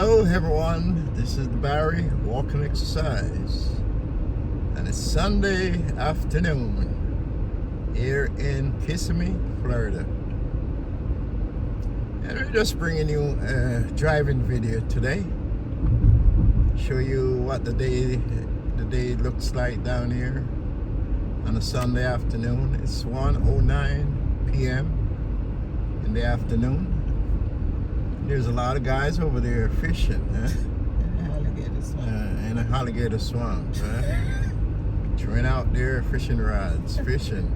Hello everyone, this is Barry walking exercise, and it's Sunday afternoon here in Kissimmee, Florida, and we're just bringing you a driving video today, show you what the day looks like down here on a Sunday afternoon. It's 1:09 p.m. in the afternoon. There's a lot of guys over there fishing, huh? In a alligator swamp, huh? Throwing out their fishing rods, fishing.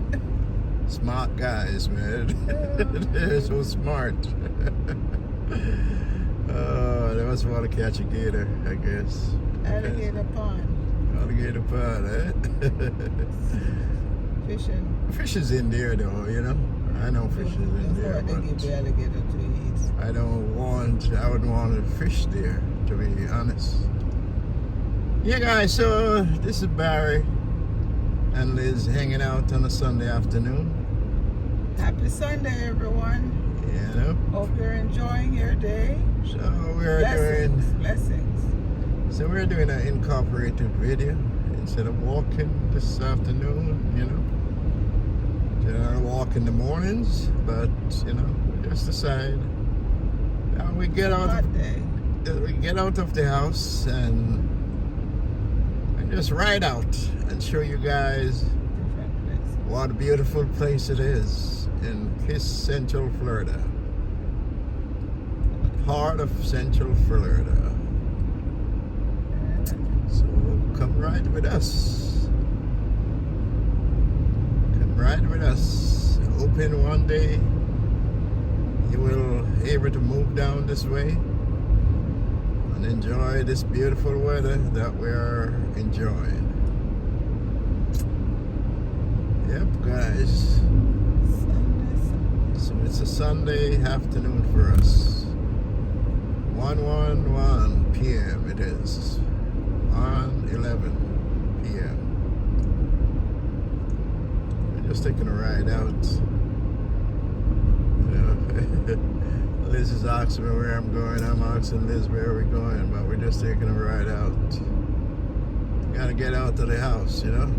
Smart guys, man. They're so smart. Oh, they must want to catch a gator, I guess. Alligator pond. Alligator pond, eh? Fishing. Fish is in there, though, you know. I know fish is in there, but give the alligator to eat. I wouldn't want to fish there, to be honest. Yeah, guys, so this is Barry and Liz hanging out on a Sunday afternoon. Happy Sunday, everyone. You know? Hope you're enjoying your day. So we're doing an incorporated video instead of walking this afternoon, you know. I walk in the mornings, but you know, we just decide we get out of the house and just ride out and show you guys what a beautiful place it is in Central Florida, part of Central Florida. So come ride with us. Ride with us. Hoping one day you will able to move down this way and enjoy this beautiful weather that we are enjoying. Yep, guys. So it's a Sunday afternoon for us. 1:11 p.m. it is. 1:11 p.m. Just taking a ride out. You know, Liz is asking me where I'm going. I'm asking Liz where we're going, but we're just taking a ride out. Gotta get out of the house, you know.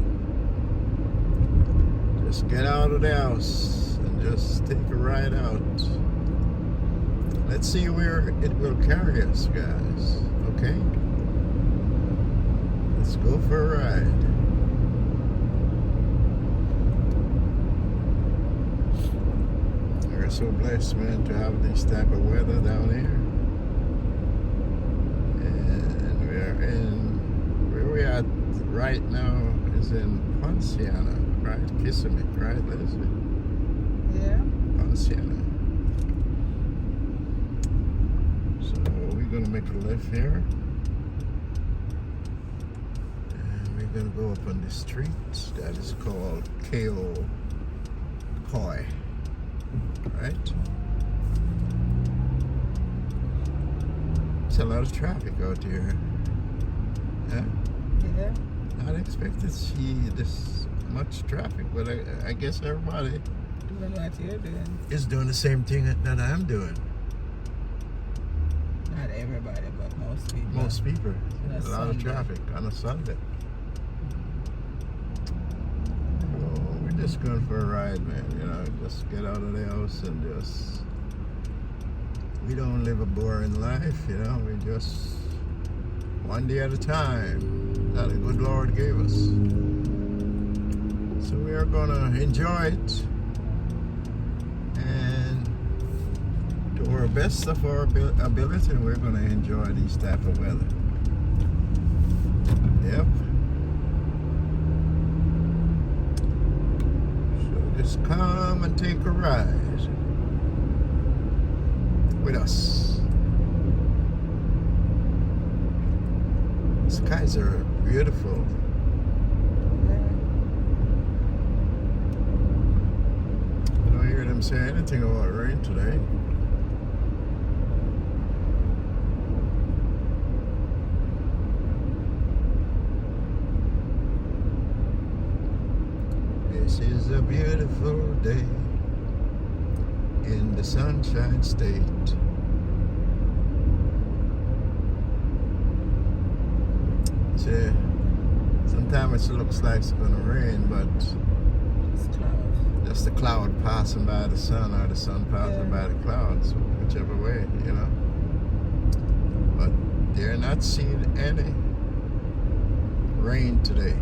Just get out of the house and just take a ride out. Let's see where it will carry us, guys. Okay? Let's go for a ride. We're so blessed, man, to have this type of weather down here. And we're in, where we at right now is in Poinciana, right? Kissimmee, right, Leslie? Yeah. Poinciana. So we're gonna make a left here. And we're gonna go up on the street that is called Koi. Right? It's a lot of traffic out here. Yeah? Yeah. Not expected to see this much traffic, but I guess everybody Doing what you're doing. is doing the same thing that I'm doing. Not everybody, but most people. Most people. On a A lot of Sunday. traffic on a Sunday. We're just going for a ride, man. You know, just get out of the house and just. We don't live a boring life, you know. We just one day at a time that the good Lord gave us. So we are gonna enjoy it and to our best of our ability. We're gonna enjoy these type of weather. Yep. Just come and take a ride with us. The skies are beautiful. I don't hear them say anything about rain today. This is a beautiful day in the Sunshine State. See, sometimes it looks like it's gonna rain, but It's clouds. just the cloud passing by the sun or the sun passing by the clouds, whichever way, you know. But they're not seeing any rain today.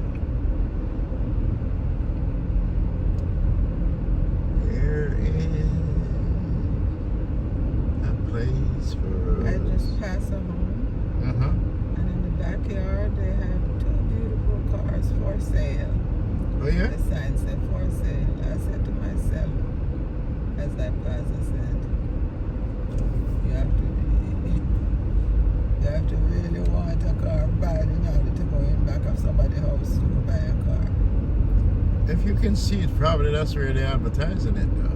There is a place for I us. just passed a home, Uh-huh. and in the backyard they have two beautiful cars for sale. Oh yeah? The sign said for sale. I said to myself, as I passed, I said, you have to really want a car bad in order to go in back of somebody's house to buy a car. If you can see it, probably that's where they're advertising it though.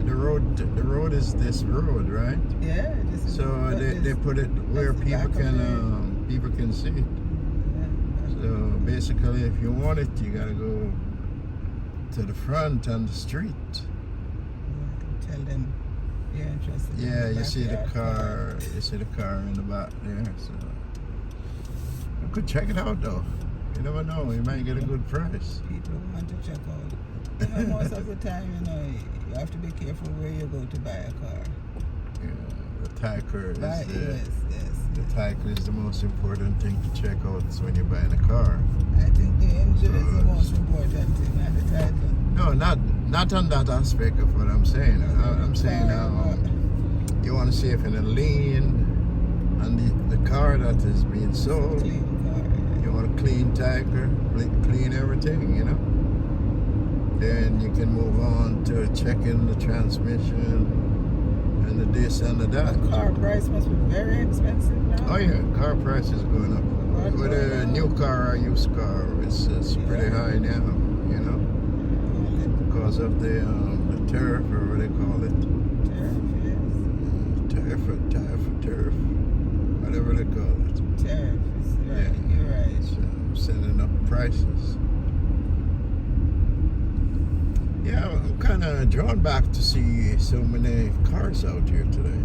The road is this road, right? Yeah, this is. So they put it where that's the back of people can see it. Yeah. So basically, if you want it, you gotta go to the front on the street. Tell them you're interested. Yeah, in you see the backyard car. You see the car in the back there. So you could check it out though. You never know. You might get a good price. People want to check out. You know, most of the time, you know, you have to be careful where you go to buy a car. Yeah, the Tiger is Yes. the Tiger is the most important thing to check out when you're buying a car. I think the engine is the most important thing, not the title. No, not on that aspect of what I'm saying. I'm saying you want to see if in a lane and the car that is being sold, Clean car. you want a clean Tiger, clean everything, you know. Then you can move on to checking the transmission and the this and the that. Car price must be very expensive now. Oh yeah, car price is going up. Whether a new car or used car, it's pretty high now, you know, because of the tariff or what they call it. Tariff, whatever they call it. Tariff is right. Yeah. You're right. So sending up prices. Yeah, I'm kind of drawn back to see so many cars out here today.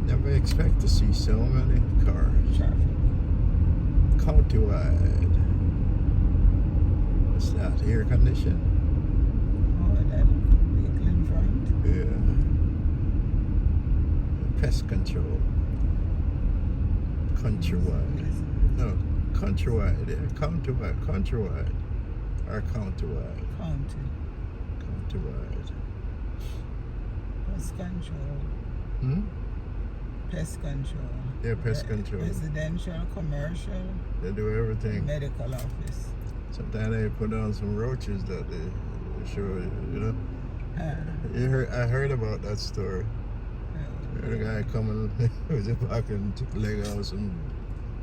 Never expect to see so many cars. Traffic. Countywide. What's that? Air condition? Oh, that vehicle in front. Yeah. Pest control. Countrywide. No, countrywide. Yeah, countrywide. Or countywide. Countywide. Pest control. Hmm? Pest control. Yeah, pest control. Residential, commercial, They do everything. medical office. Sometimes they put on some roaches that they show you, you know. I heard about that story. I heard a guy coming with a back and leg out some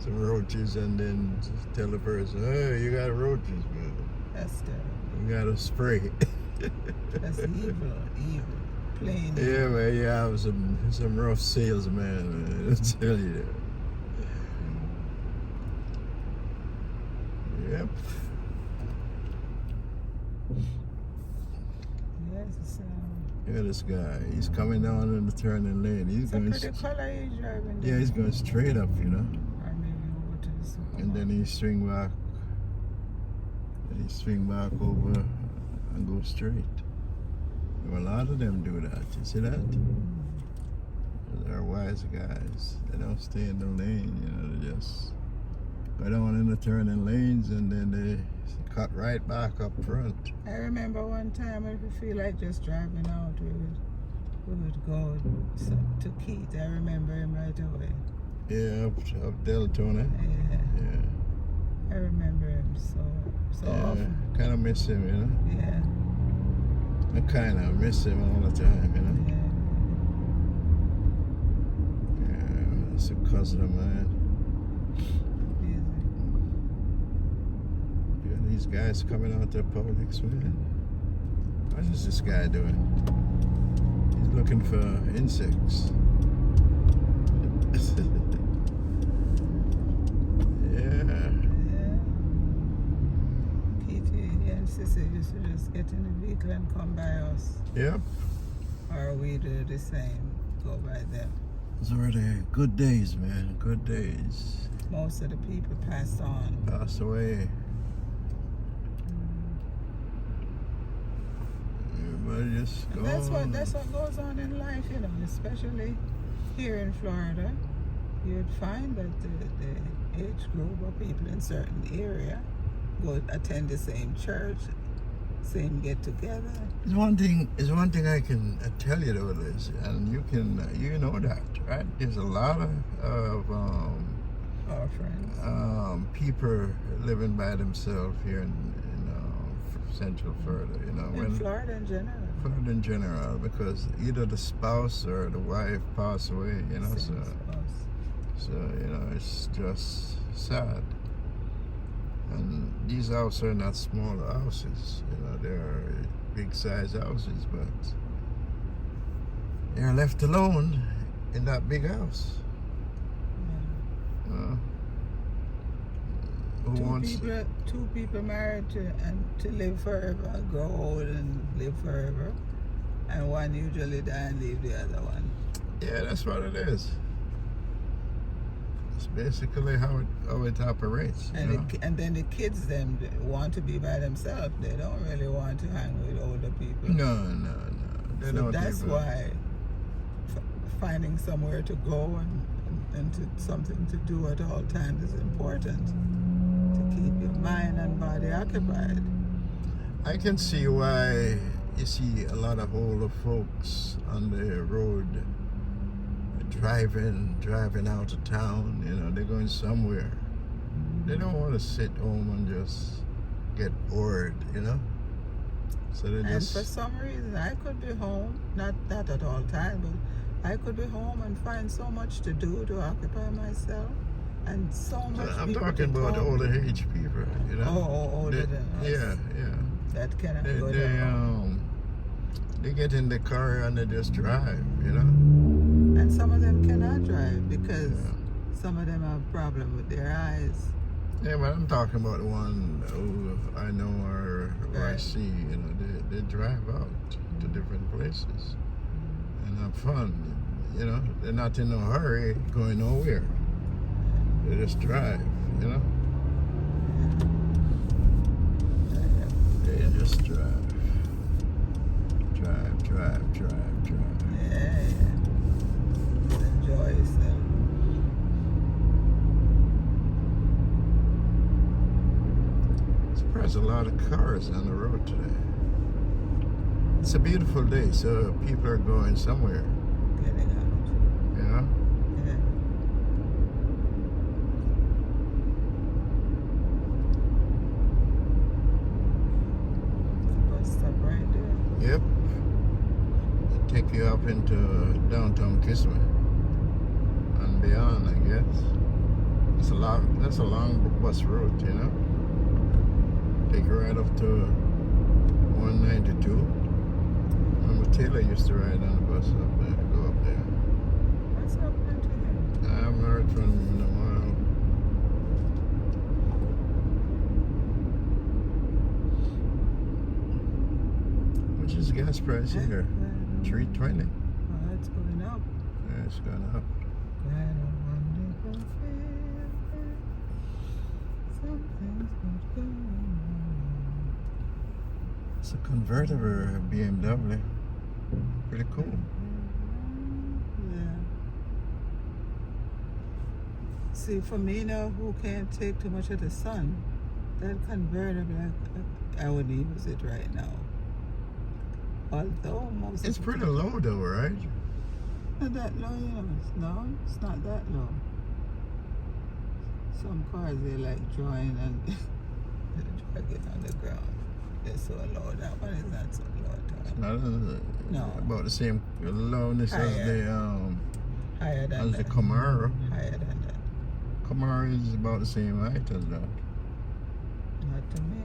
roaches and then just tell the person, hey, you got roaches, man. That's terrible. You got to spray. That's evil. Plain evil. Yeah, man, you have some rough salesman, man. I'll tell you that. Yep. Yes, Yeah, this guy, he's coming down in the turning lane. He's it's a going, pretty color he's driving. yeah, he's going straight up, you know. Or maybe over to the supermarket. And then he swing back. Over and go straight. Well, a lot of them do that. You see that? They're wise guys. They don't stay in the lane, you know. They just go down in the turning lanes and then they cut right back up front. I remember one time if we feel like just driving out, we would go to Keith. I remember him right away. Yeah, up Deltona. Yeah. I remember him so often. Kind of miss him, you know. Yeah. I kind of miss him all the time, you know. Yeah, it's a cousin of mine. Yeah, these guys coming out to Publix, man. What is this guy doing? He's looking for insects. Sister used to just get in the vehicle and come by us. Yep. Or we do the same, go by them. Those were the good days, man. Good days. most of the people passed on. Passed away. Everybody just And gone. that's what goes on in life, you know, especially here in Florida. You'd find that the age group of people in certain area go attend the same church, same get together. It's one thing I can tell you though, Liz, and you know that, right? There's a lot of Our friends. people living by themselves here in Central Florida, you know. In Florida in general. Florida in general, because either the spouse or the wife pass away, you know, so you know, it's just sad. And these houses are not small houses, you know, they're big size houses, but they're left alone in that big house. Yeah. Two people married to live forever, grow old and live forever, and one usually die and leave the other one. Yeah, that's what it is. It's basically how it operates. And then the kids them want to be by themselves. They don't really want to hang with older people. No. They don't that's even. why finding somewhere to go and to something to do at all times is important. To keep your mind and body occupied. I can see why you see a lot of older folks on the road driving out of town. You know, they're going somewhere. They don't want to sit home and just get bored, you know. So they just. And for some reason, I could be home, not at all times, but I could be home and find so much to do to occupy myself. And so much. I'm talking about older age people, you know. Oh, older than us. Yeah. That cannot go down. They get in the car and they just drive, you know. And some of them cannot drive because some of them have problem with their eyes. Yeah, but I'm talking about the one who I know or I see, you know, they drive out to different places and have fun, you know. They're not in no hurry going nowhere. They just drive, you know. They just drive. Drive. Yeah. Enjoy yourself. Surprised a lot of cars on the road today. It's a beautiful day, so people are going somewhere. Getting out. You know? Yeah. Bus stop right there. Yep. Take you up into downtown KISSIMMEE and beyond, I guess. That's a long bus route, you know. Take you right up to 192. Remember Taylor used to ride on the bus up there, go up there. What's happening to him? I haven't heard from him in a while. Which is the gas price here? $3.20. Oh, it's going up. Yeah, it's gone up. Quite a wonderful feeling. Something's not going on. It's a convertible BMW. Pretty cool. Yeah. See, for me now, who can't take too much of the sun, that convertible, I would use it right now. Although most It's of pretty low though, right? not that low, you know. No, it's not that low. Some cars they like drawing and dragging on the ground. They're so low. That one is not so low at all. No. About the same lowness as the Higher than as that. the Camaro. Higher than that. Camaro is about the same height as that. Not to me.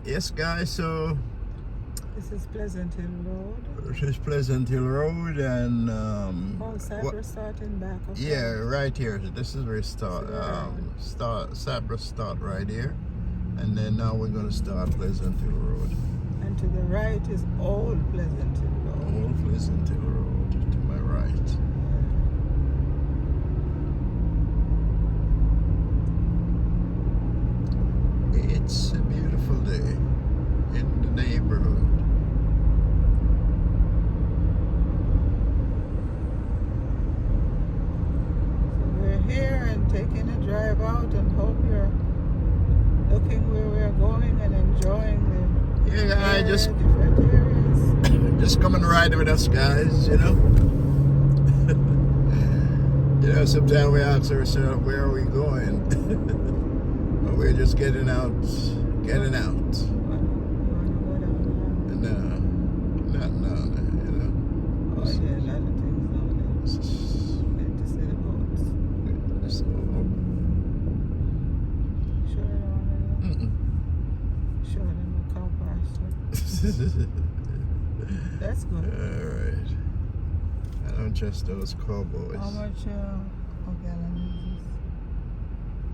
Yes, guys. So This is Pleasant Hill Road. this is Pleasant Hill Road, and Cypress starting back. yeah, right here. This is where it start. Cypress start right here, and then now we're gonna start Pleasant Hill Road. And to the right is Old Pleasant Hill Road. Old Pleasant Hill Road to my right. It's a beautiful day in the neighborhood. So we're here and taking a drive out, and hope you're looking where we're going and enjoying the Yeah, different areas. just come and ride with us, guys, you know. You know, sometimes we ask ourselves, where are we going? But we're just getting out. No, not now, you know. Oh yeah, a lot of things down there. Need to see the boats. So, Sure, I don't want to show them the car parcel. That's good. Alright. I don't trust those cowboys. How much gallon is this?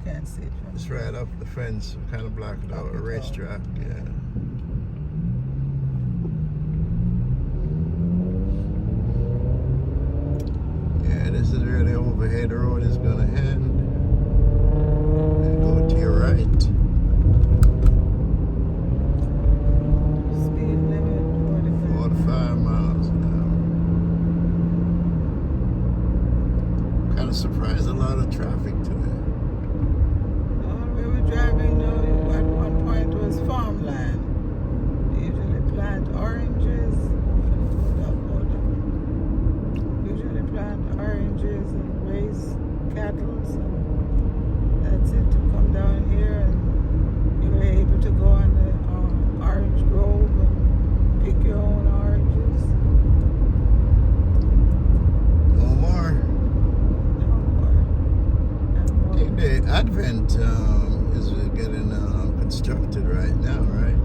Can't see it from It's here. right up the fence, kind of blocked out, a racetrack, yeah. Yeah, this is where the overhead road is gonna end. And go to your right. Speed limit 45 miles an hour. Kind of surprised, a lot of traffic today. We were driving now, at one point was farmland. They usually plant oranges. Usually plant oranges and raise cattle. So that's it, to come down here, and you were able to go on the orange grove and pick your own oranges. No more. No more. I think the Advent is getting constructed right now, right?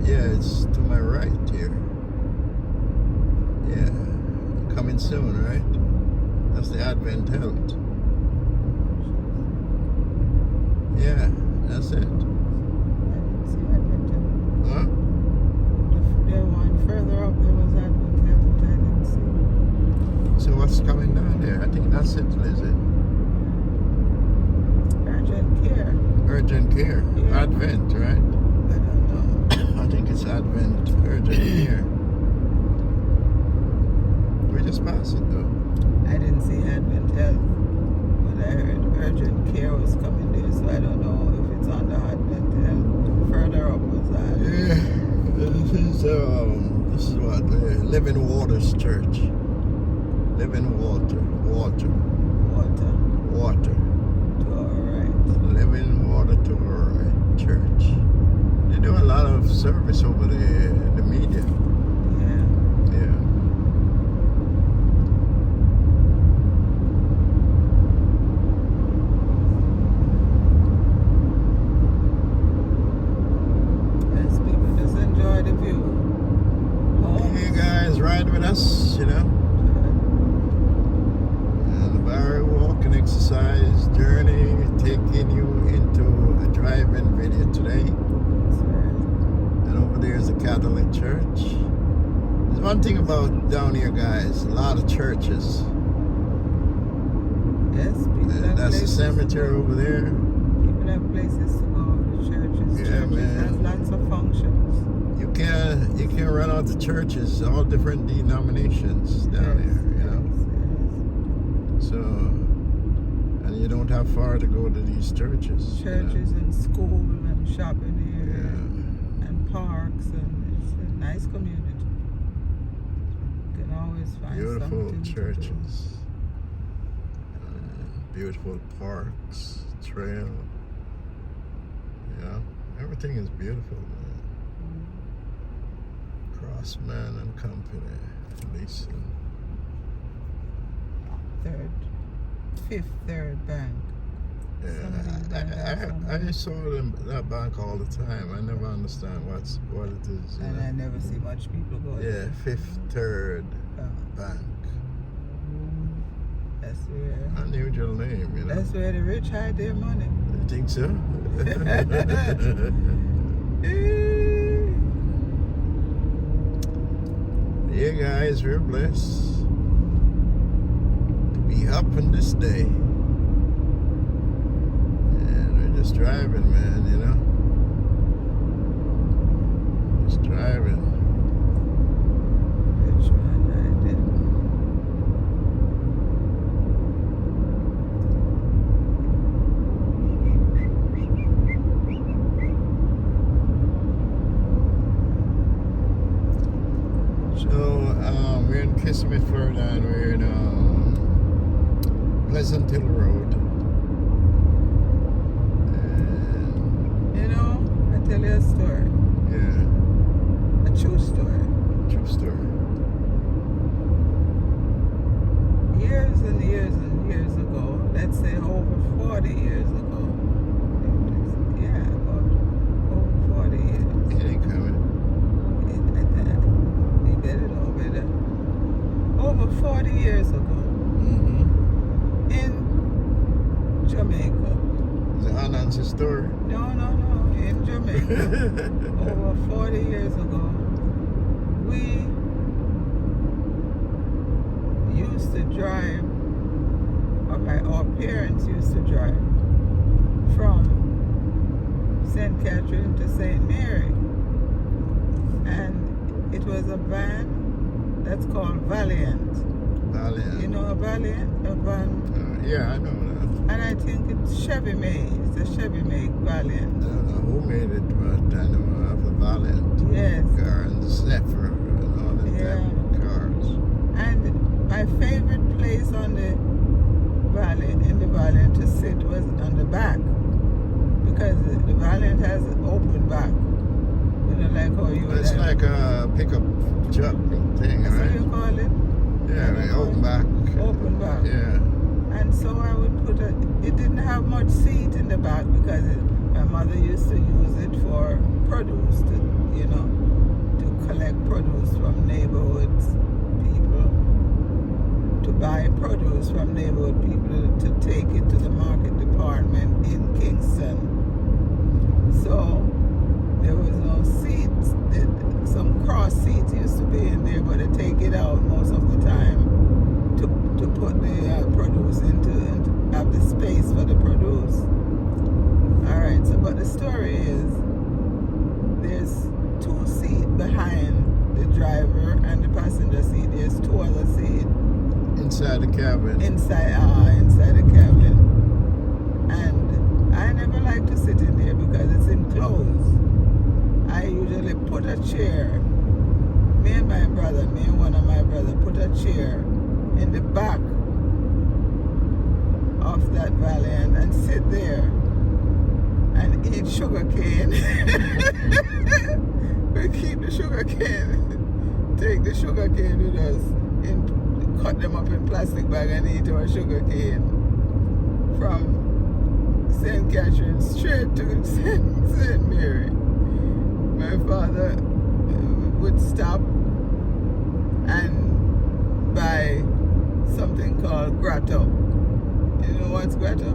Yeah, it's to my right here. Yeah, coming soon, right? That's the Advent Health. Yeah, that's it. I didn't see Advent. Huh? The one further up there was Advent, I didn't see. So what's coming down there? I think that's it, Lizzie. Urgent care. Urgent care. Yeah. Advent, right? I don't know. I think it's Advent Urgent Care. We just passed it though. I didn't see Advent Health, but I heard urgent care was coming there, so I don't know if it's on the Advent Health. Further up was that. Yeah, this is what Living Waters Church. Living Water. Water Water. to our right. Living Water to our right Church. They do a lot of service over there in the media. Yeah. Yeah. Yes, people just enjoy the view. Hey guys, ride with us, you know. And the Barry Walking Exercise journey, taking you into a drive-in video today. And over there is a Catholic church. There's one thing about down here, guys, a lot of churches. Yes, people have That's the places cemetery to go. over there. People have places to go. The churches. Yeah, Churches man. has lots of functions. You can't run out the churches, all different denominations down here, you know. Yes. So, and you don't have far to go to these churches. you know. Churches and school and shopping area Yeah. and parks, and it's a nice community. You can always find Beautiful something to do. churches. Beautiful parks, trail. Yeah, everything is beautiful, man. Crossman and Company, leasing. Fifth Third Bank. Yeah, I saw that bank all the time. I never understand what it is. You And know? I never see much people go there. Yeah, Fifth Third Bank. That's where. Unusual name, you know. That's where the rich hide their money. I think so. guys, we're blessed to be up in this day. And we're just driving, man, you know. Just driving. Which one I did? So, we're in KISSIMMEE, Florida, and we're in Pleasant Hill Road. And, You know, I tell you a story. yeah, A true story. true story. Years and years and years ago, let's say over 40 years ago. Yeah, about over 40 years. It ain't coming. You get it over there. Over 40 years ago Mm-hmm. in Jamaica. Is it Anan's story? No, in Jamaica. Over 40 years ago, we used to drive, or our parents used to drive from St. Catherine to St. Mary. And it was a van that's called Valiant. Valiant. You know a Valiant? A van. Yeah, I know that. And I think it's Chevy made. It's a Chevy made Valiant. I don't know who made it, but I know of the Valiant Yes. car and the Zephyr and all the type of cars. And my favorite place on the Valiant, in the Valiant to sit was on the back. Because the Valiant has an open back. You know, like how you It's like a pickup truck thing, That's right? what you call it? Yeah, right, open back. Open back. Yeah. And so I would put it didn't have much seat in the back because my mother used to use it for produce, to collect produce from neighborhoods, people, to buy produce from neighborhood people to take it to the market department in Kingston. So there was no seats. Some cross seats used to be in there, but they take it out most of the time to put the produce into have the space for the produce. All right. So, but the story is there's 2 seats behind the driver and the passenger seat. There's 2 other seats Inside the cabin. inside the cabin. And I never like to sit in there because it's enclosed. I usually put a chair. Me and one of my brothers put a chair in the back of that Valiant and sit there and eat sugar cane. We keep the sugar cane, take the sugar cane with us, cut them up in plastic bag and eat our sugar cane from St. Catherine straight to St. Mary. My father would stop and buy something called grotto. You know what's grotto?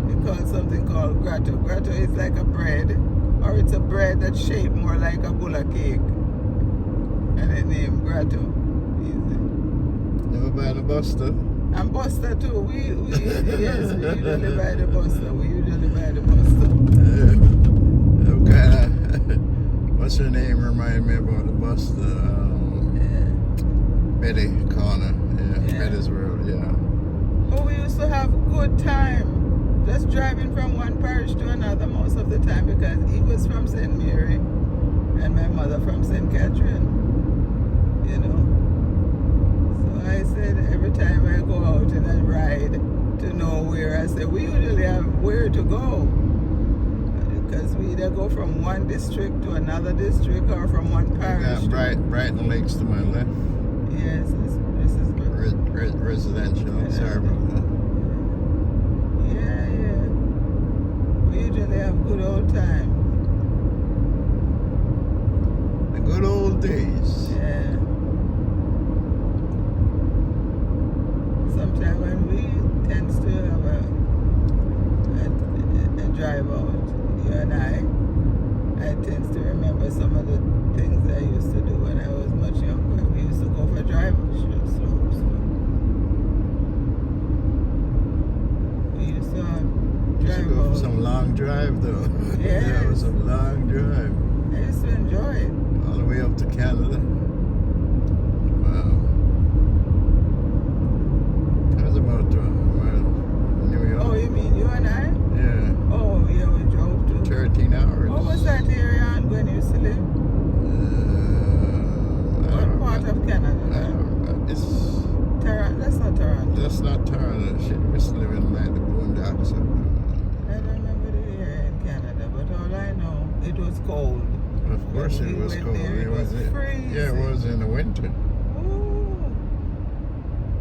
They call something called grotto. Grotto is like a bread, or it's a bread that's shaped more like a bulla cake. And it named grotto. Easy. Never buy the Buster. And Buster too. We usually buy the Buster. Okay. What's her name? Remind me about the Buster. Betty Corner. Yeah, Betty's World. Yeah. But we used to have a good time. Just driving from one parish to another most of the time because he was from St. Mary and my mother from St. Catherine. So I said every time I go out in a ride to nowhere, I said we usually have where to go. Because we either go from one district to another district or from one parish. Brighton Lakes to my left. Yes, this is good. Residential. Sorry about that. Yeah. We usually have good old time. The good old days. Yeah. Sometimes when we tend to have a drive out, you and I tend to remember some of the things I used to do when I was much younger. We used used to go for driving slopes. We used to Used to drive go for out. some long drive though. Yes. Yeah, it was some long drive. I used to enjoy it. All the way up to Canada. Wow. That was about New York. Oh, you mean you and I? Yeah. Oh, yeah, we drove to. 13 hours. What was that area on Gwen used to live? What part of Canada? It's Toronto. That's not Toronto. that's not Toronto. She used to live in like the boondocks. I don't remember the area in Canada, but all I know, it was cold. Of course When it we was went cold. there, it was freezing. Yeah, it was in the winter. Ooh.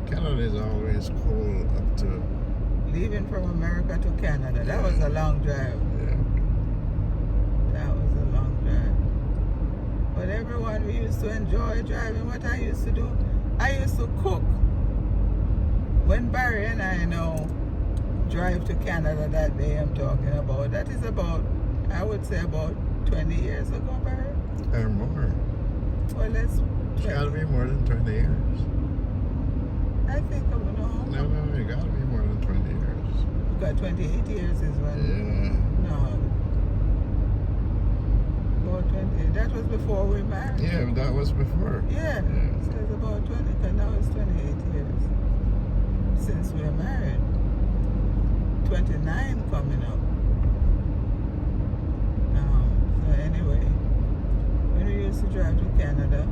Canada is always cold up to. Leaving from America to Canada, that was a long drive. Yeah. That was a long drive. But everyone, we used to enjoy driving. What I used to do, I used to cook. When Barry and I now drive to Canada that day I'm talking about, that is about, I would say about 20 years ago, Barry. Or more. Well, let's. It's gotta be more than 20 years. I think I don't know. No, it gotta be more than 20 years. You got 28 years is when. Yeah. No. About 20. That was before we married. Yeah, but that was before. Yeah. Yeah. So it's about 20, because now it's 28 years since we are married. 29 coming up. So anyway, when we used to drive to Canada,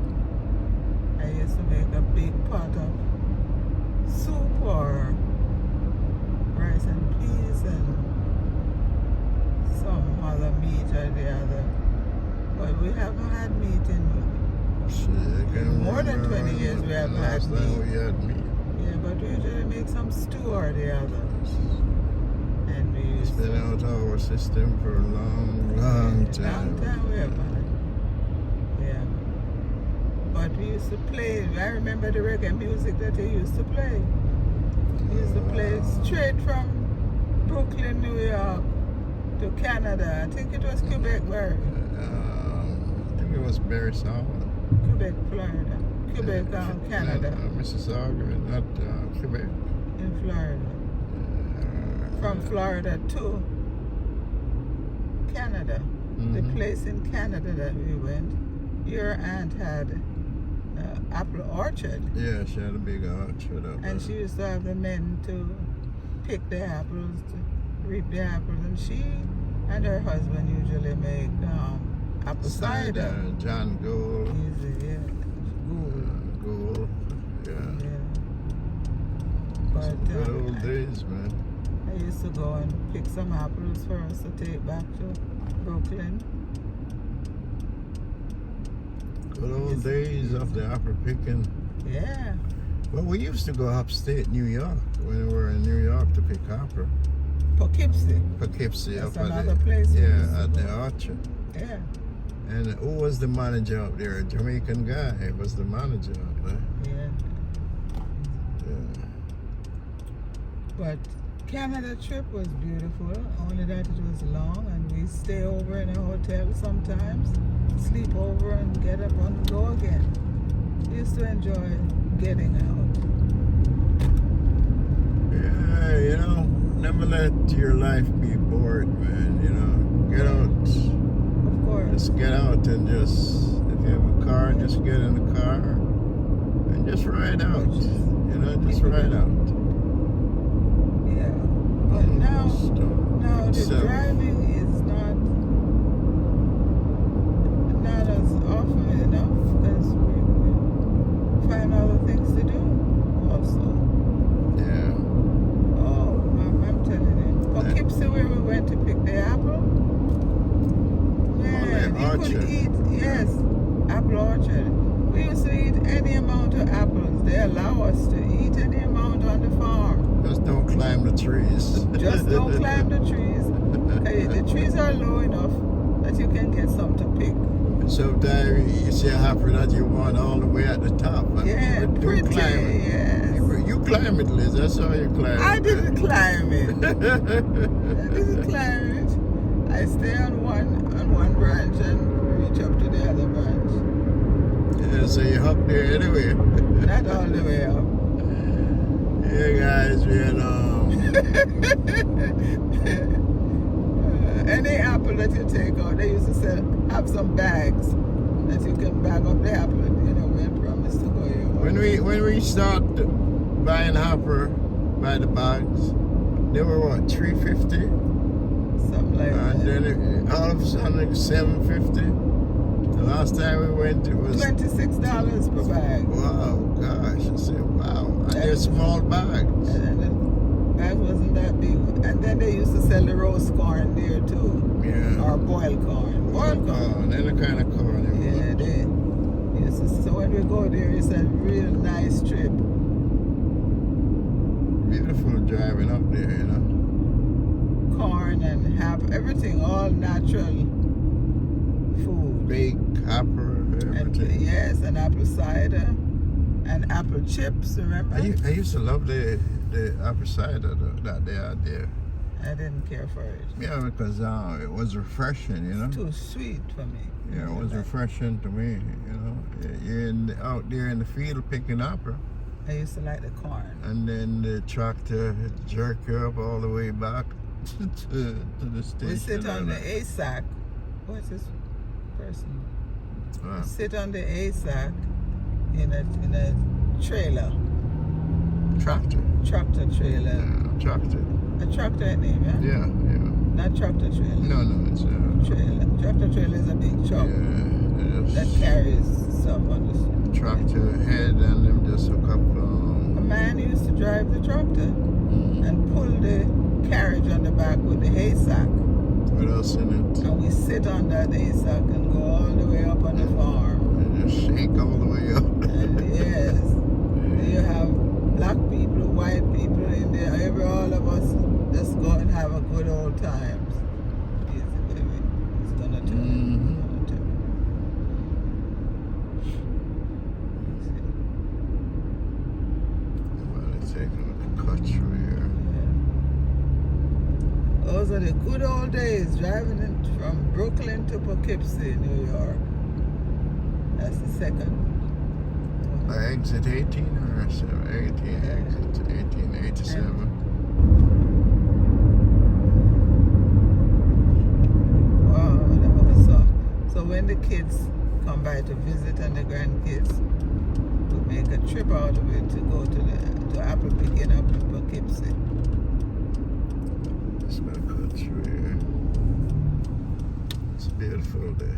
I used to make a big pot of soup or rice and peas and some other meat or the other. But we haven't had meat in Shit, I can't more than remember 20 years we haven't had last time meat. we had meat. Yeah, but we usually make some stew or the other. And we It's used been to, out of our system for a long time. long time we haven't had. Yeah. But we used to play, I remember the reggae music that he used to play. He used to play straight from Brooklyn, New York to Canada. I think it was Quebec, where? I think it was Barry Solid. Quebec, Florida. Quebec, Canada. Mississauga, not Quebec. In Florida. From Florida to Canada. The place in Canada that we went, your aunt had apple orchard. Yeah, she had a big orchard up there. And she used to have the men to pick the apples, to reap the apples. And she and her husband usually make apple cider. John Gould. Easy, yeah. Gould. Gould. Yeah. But Some good old days, man. I used to go and pick some apples for us to take back to Brooklyn. Good old days of the apple picking. Yeah. Well, we used to go upstate New York when we were in New York to pick apple. Poughkeepsie. Poughkeepsie That's up at another the, place we used yeah, to at go. the orchard. Yeah. And who was the manager up there? A Jamaican guy was the manager up there. Yeah. Yeah. But Canada trip was beautiful, only that it was long, and we stay over in a hotel sometimes, sleep over and get up and go again. Used to enjoy getting out. Yeah, you know, never let your life be bored, man. You know, get out. Of course. Just get out and just, if you have a car, just get in the car and just ride out. You know, just ride out. Yeah. But now the So- driving is not as often enough because we find other things to do also. Yeah. Oh, I'm telling you. Poughkeepsie, where we went to pick the apple. Man, the you could orchard. eat, yes, apple orchard. We used to eat any amount of apples. They allow us to eat any amount on the farm. Just don't climb the trees. Just don't climb the trees. Okay, the trees are low enough that you can get some to pick. Sometimes you see a apple that you want all the way at the top. And Yeah, people do pretty, climb it. yes. You climb it, Liz. That's how you climb it. I didn't climb it. I didn't climb it. I stay on one branch and reach up to the other branch. Yeah, so you're up there anyway. Not all the way up. Yeah, guys, we had any apple that you take out, they used to have some bags that you can bag up the apple. You know, we had promised to go here. when we start buying apple by the bags, they were what, $3.50? Something like that. And then all of a sudden it was $7.50. The last time we went, it was $26 per bag. wow, gosh! I said, wow, and they're small bags. And the bag wasn't that big. And then they used to sell the roast corn there too. Yeah. Or boiled corn. Boiled corn. Oh, then the kind of corn. Yeah, they used to. So when we go there, it's a real nice trip. Beautiful driving up there, you know. Corn and have everything, all natural food. Bake, apple, everything. Yes, and apple cider and apple chips, remember? I used to love the apple cider that they had there. I didn't care for it. Yeah, because it was refreshing, you know. Too sweet for me. Yeah, it was refreshing to me, you know. You're out there in the field picking apple, I used to like the corn. and then the tractor jerk you up all the way back to the station. We sit on the ASAC. What's this person? Wow. We sit on the ASAC in a trailer. Tractor. Tractor trailer. Yeah, tractor. A tractor name, yeah? Yeah, yeah. Not tractor trailer. No, it's Trailer. Tractor trailer is a big truck that yeah, carries stuff on the tractor head and them just hook up. A man used to drive the tractor and pull the carriage on the back with the haystack. What else in it? And we sit on that haystack and go all the way up on the farm. And just shake all the way up. And yes, you have black people, white people in there. All of us just go and have a good old times. Easy, baby. It's gonna turn. Mhm. It's gonna turn. Everybody taking a cut through here. Yeah. Those are the good old days, driving from Brooklyn to Poughkeepsie, New York. That's the second. Exit 18 or 18, exit 1887. Wow, that was so when the kids come by to visit and the grandkids, we make a trip out of it to go to apple picking up in Poughkeepsie. Just gonna cut through here. It's a beautiful day.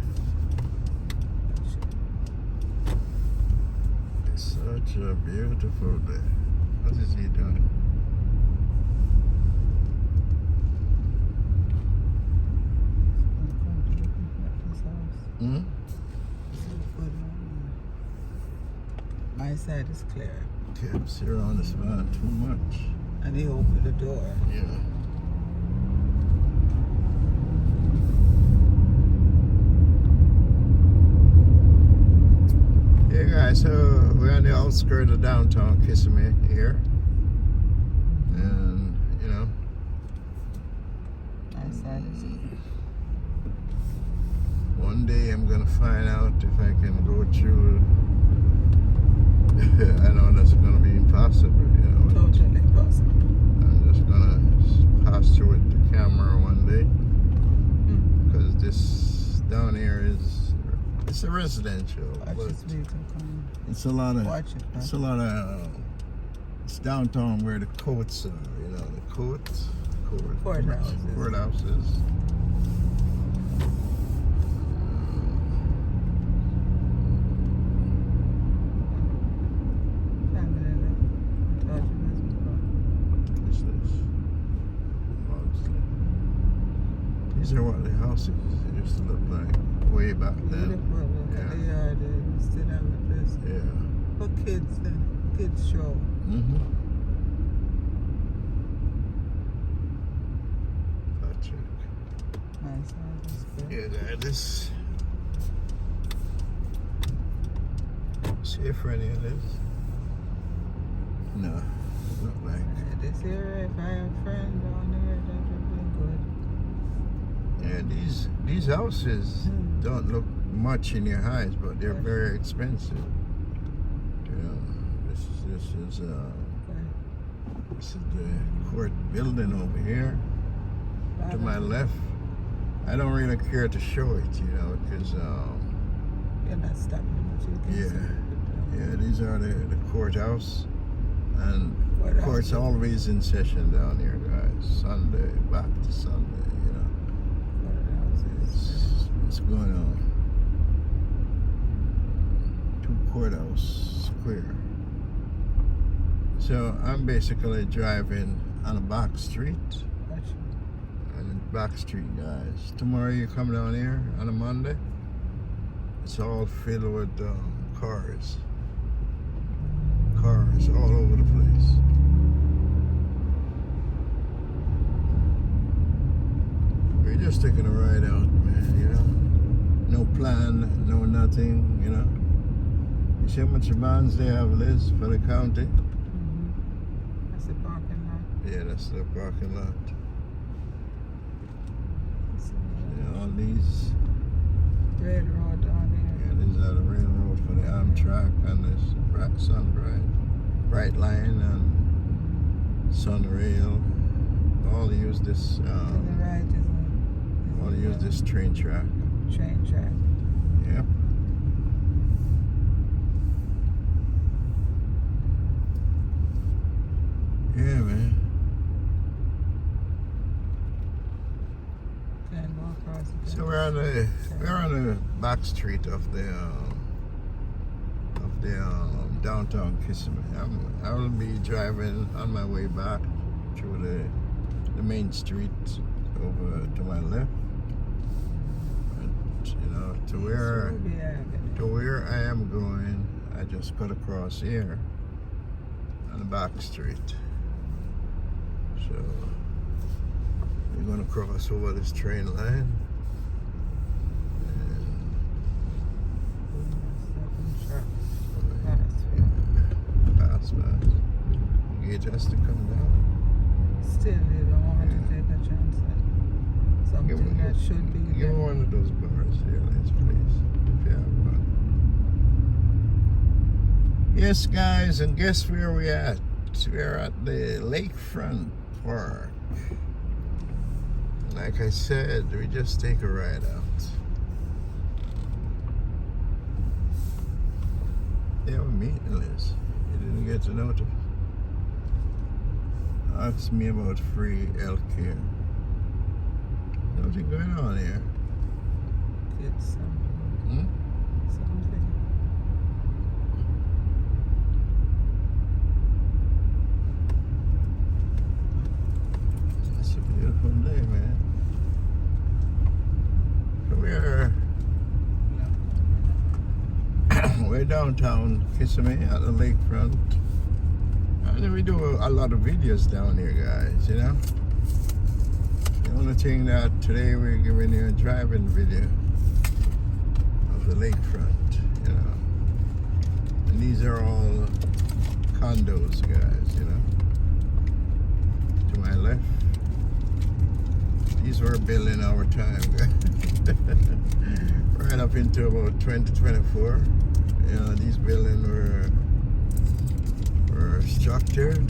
It's such a beautiful day. What is he doing? Hmm? My side is clear. Kids here on this van too much. And he opened the door. Yeah. Hey guys, so we're on the outskirts of downtown Kissimmee here. And, you know, My side is clear. one day I'm gonna find out if I can go through. I know that's gonna be impossible, you know. Totally impossible. I'm just gonna pass through with the camera one day, because this down here it's a residential. Watch But this vehicle coming. it's a lot of. Watch it, man. It's a lot of. It's downtown where the courts are, you know, the courthouses. Courthouses. What's this? These are what the houses used to look like way back then. Beautiful. Look at the yard. We still have a place Yeah. for kids. Kids show. Mm-hmm. Patrick. My side is clear. Yeah, this. See if any of this. No, not like. This area, if I have a friend down there, that would be good. Yeah, these houses don't look much in your eyes, but they're very expensive. This is the court building over here. To my left. I don't really care to show it, because you're not stopping what you can yeah, these are the courthouse, and the court's always in session down here, guys. Sunday, back to Sunday, What's going on? 2 Courthouse Square. So I'm basically driving on a back street. And back street, guys. Tomorrow you come down here on a Monday. It's all filled with cars. Cars all over the place. We're just taking a ride out, man, No plan, no nothing, You see how much demands they have, Liz, for the county? That's the parking lot. Yeah, that's the parking lot. All these railroad down there. Yeah, these are the railroad for the Amtrak and this Bright Line and Sunrail. All use this. To the right is all use this train track. Train track. Yep. Yeah, man. So we're on the back street of the downtown Kissimmee. I will be driving on my way back through the main street over to my left. But, to where I am going, I just cut across here on the back street. So we're going to cross over this train line. Fast. The gate has to come down. Still, you don't want to take a chance at something that should be Give me one of those bars here, Liz, please. If you have one. Yes, guys, and guess where we're at? We're at the lakefront park. Like I said, we just take a ride out. They have a meeting, Liz. You didn't get to know it. Ask me about free healthcare. Something going on here. It's something. Something. It's a beautiful day, man. So we're downtown Kissimmee at the lakefront. And we do a lot of videos down here, guys, The only thing that today we're giving you a driving video of the lakefront, And these are all condos, guys, To my left. These were built in our time, right up into about 2024. These buildings were structured.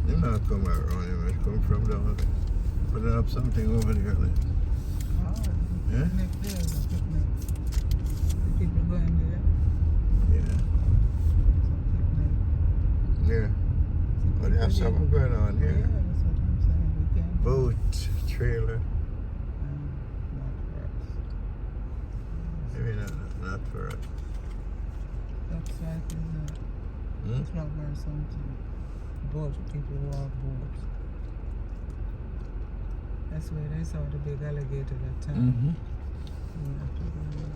They're not coming out wrong, they might come from down there. Putting up something over there. Yeah? People going there. Yeah. But they have something going on here. Yeah, that's what I'm saying. We can Boat, trailer. not for us. Maybe not for us. That's like it's not where something. Boats, people walk boats. That's where they saw the big alligator that time. We have to go there.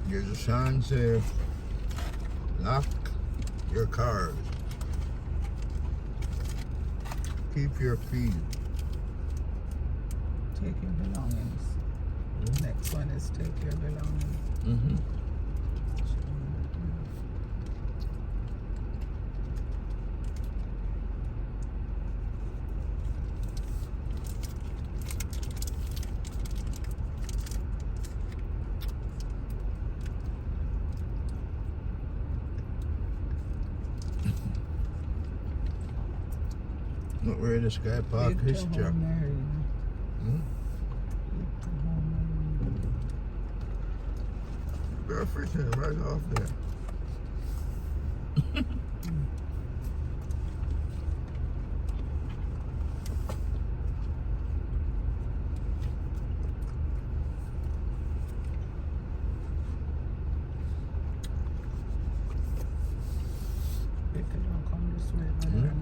There's a sign saying, lock your cars. Keep your keys. Take your belongings. Next one is take your belongings. Not where this guy parked his truck. Hmm? They're fishing right off there. People don't come this way, but we're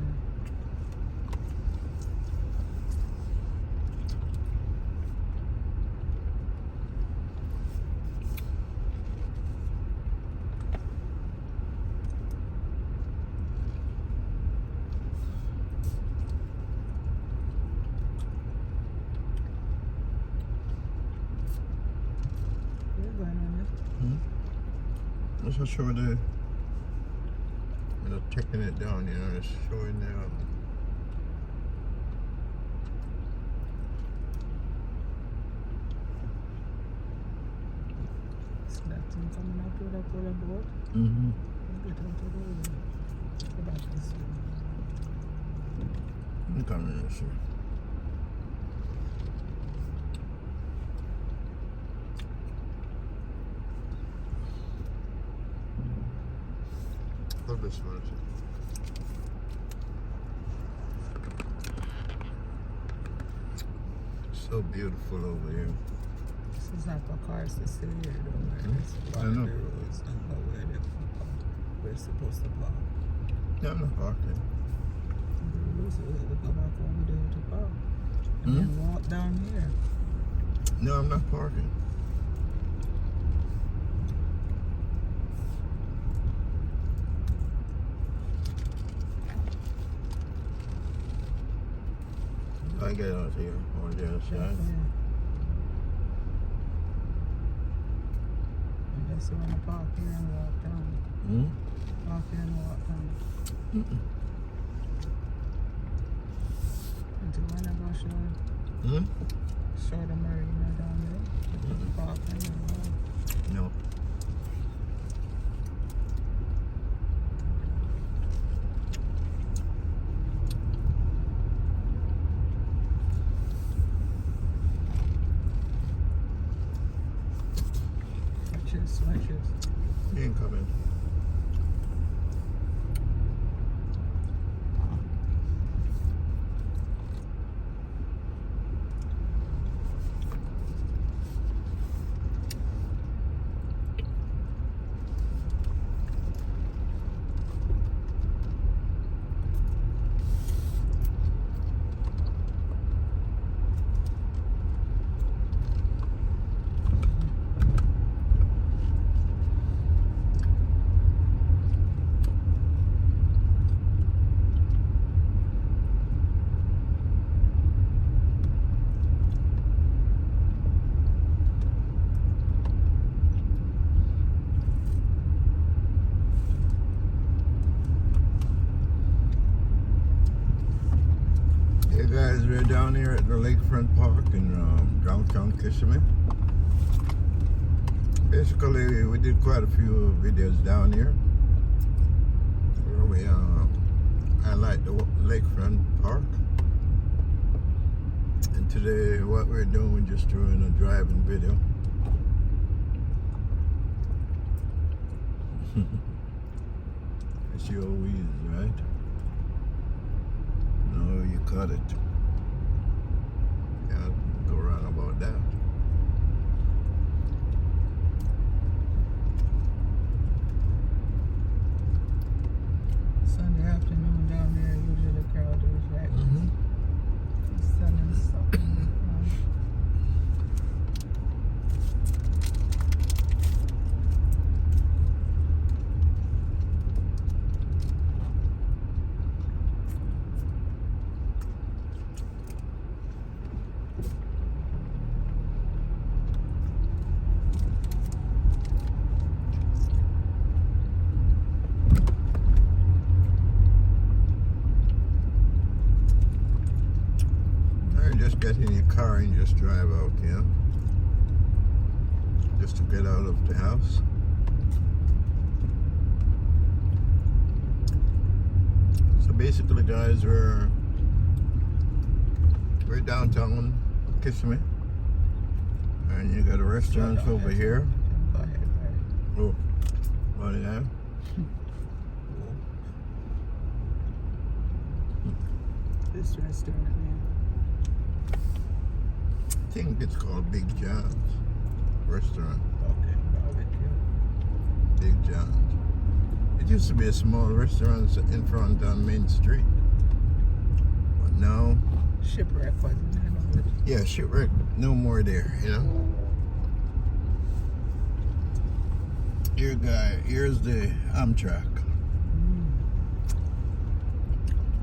going on it. Let's just show the, you know, taking it down, you know, it's showing there. It's that thing coming up with a pull boat. Mm-hmm. Get out of the way. Go back this way. Come in this way. Love this one. So beautiful over here. This is not for cars to stay here, though. It's I know. the roads and know where they're we're supposed to park. Yeah, I'm not parking. We go back over there to park. And then walk down here. No, I'm not parking. I get out here on the other side. Unless you want to park here and walk down. Park here and walk down. Until when I go show the marina down there. Park and then walk. No. Watch this. You ain't coming. Guys, we're down here at the lakefront park in downtown Kissimmee. Basically, we did quite a few videos down here where we highlight the lakefront park. And today, what we're doing, we're just doing a driving video. It's your wheels, right? No, you cut it. Can't go around about that. Sunday afternoon down there, usually the crowd is right. Selling something. Just get in your car and just drive out, yeah? Just to get out of the house. So basically, guys, we're We're downtown Kissimmee. And you got a restaurant over here. Go ahead, Oh, what is that? This restaurant here. I think it's called Big John's Restaurant. Okay, barbecue. Big John's. It used to be a small restaurant in front on Main Street. But now, Shipwreck wasn't the name of it. yeah, Shipwreck, no more there, you know? Here, guy, here's the Amtrak.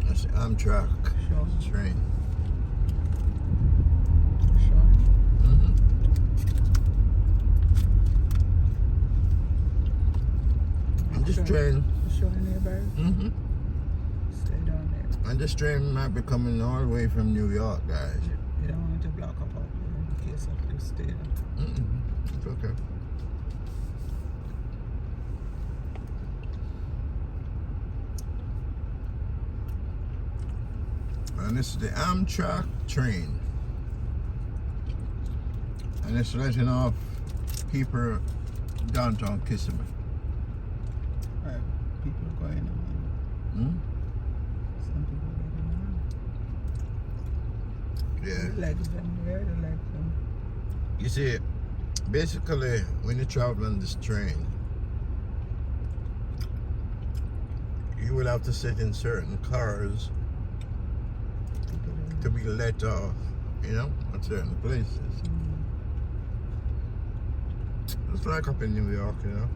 That's the Amtrak Sure. train. Sure. Mm-hmm. And this train, Sure, neighbor. mm-hmm. Stay down there. And this train might be coming all the way from New York, guys. You don't want to block up out there in case of this stay there. Mm-mm. It's okay. And this is the Amtrak train. And it's letting off people downtown Kissimmee. Right. People going on. Hmm? Some people getting on. Yeah. The legs them there, the legs them. You see, basically, when you travel on this train, you will have to sit in certain cars to be let off, you know, at certain places. It's like up in New York, you know.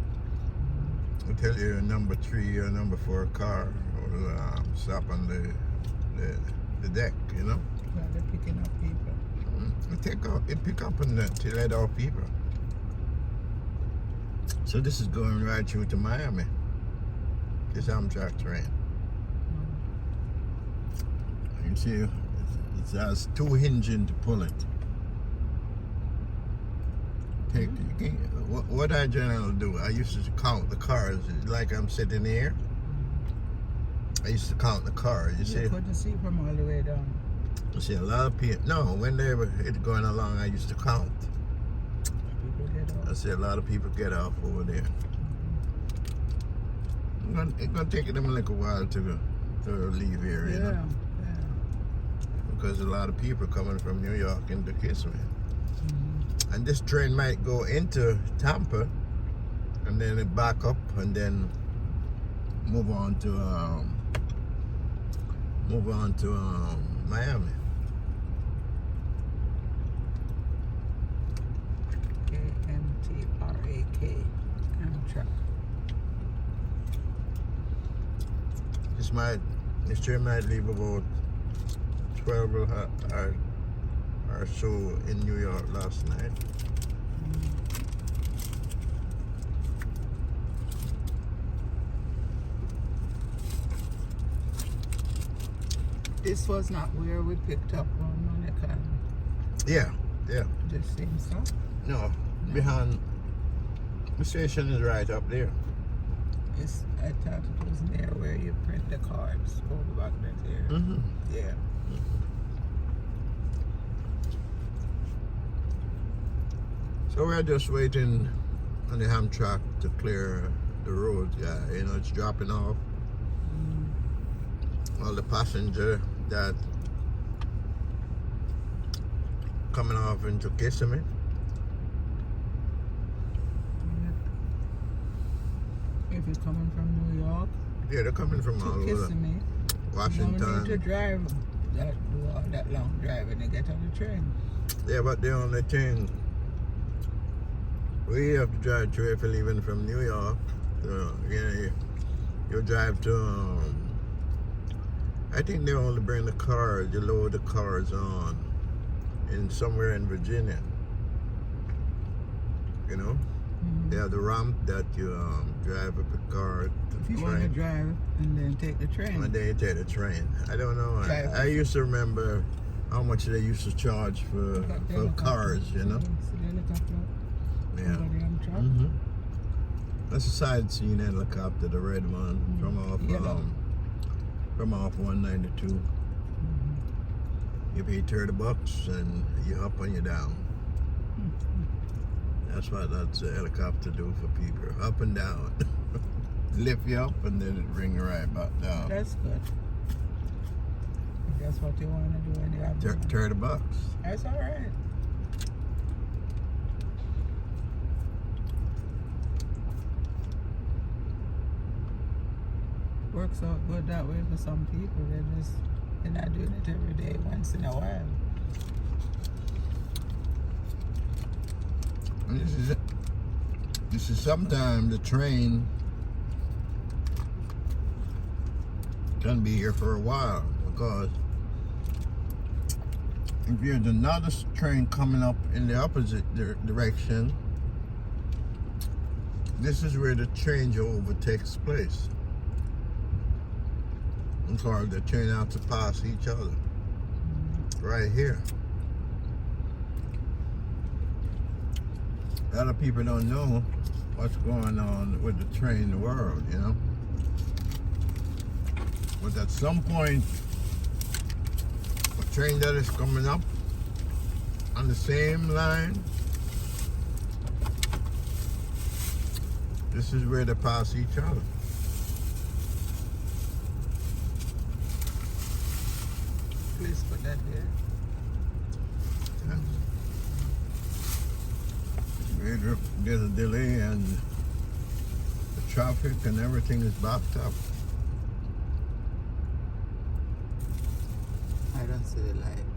They tell you number 3 or number 4 car will stop on the deck, you know. Well, they're picking up people. It pick up on that to let off people. So this is going right through to Miami. This Amtrak train. You see, it has 2 hinges to pull it. What I generally do, I used to count the cars. Like I'm sitting here, I used to count the cars. You see, couldn't see from all the way down. you see a lot of people. No, when they were going along, I used to count. People get off. I see a lot of people get off over there. It's gonna take them a little while to leave here, you know, Yeah. because a lot of people coming from New York into Kissimmee. And this train might go into Tampa and then it back up and then move on to Miami. Amtrak. Amtrak. This train might leave about 12 or so in New York last night. This was not where we picked up on Monica. Yeah. Just same stuff. No, behind the station is right up there. I thought it was near where you print the cards. Over back there. Mm-hmm. Yeah. So we're just waiting on the Amtrak to clear the road. Yeah, you know, it's dropping off all the passenger that coming off into Kissimmee. If you're coming from New York Yeah, they're coming from all to over. Kissimmee, you don't need to Washington. drive do all that long drive and you get on the train. Yeah, but the only thing we have to drive through if you're leaving from New York. You drive to I think they only bring the cars, you load the cars on in somewhere in Virginia. You know? They have the ramp that you drive up a car to If the you want to train. drive and then take the train. And then you take the train. I don't know. Drive. I used to remember how much they used to charge for cars, you know? Yeah. Mm-hmm. That's a sightseeing helicopter, the red one from off Yellow. from off 192. You pay $30 and you up and you down. That's what that's a helicopter do for people. Up and down. Lift you up and then it bring you right back down. That's good. If that's what you want to do when you have $30. That's all right. Works out good that way for some people. They're not doing it every day, once in a while. And this is sometimes the train can be here for a while, because if there's another train coming up in the opposite direction, this is where the changeover takes place. Because the train have to pass each other right here. A lot of people don't know what's going on with the train world, you know. But at some point, a train that is coming up on the same line, this is where they pass each other. Please put that there. There's a delay and the traffic and everything is backed up. I don't see the light.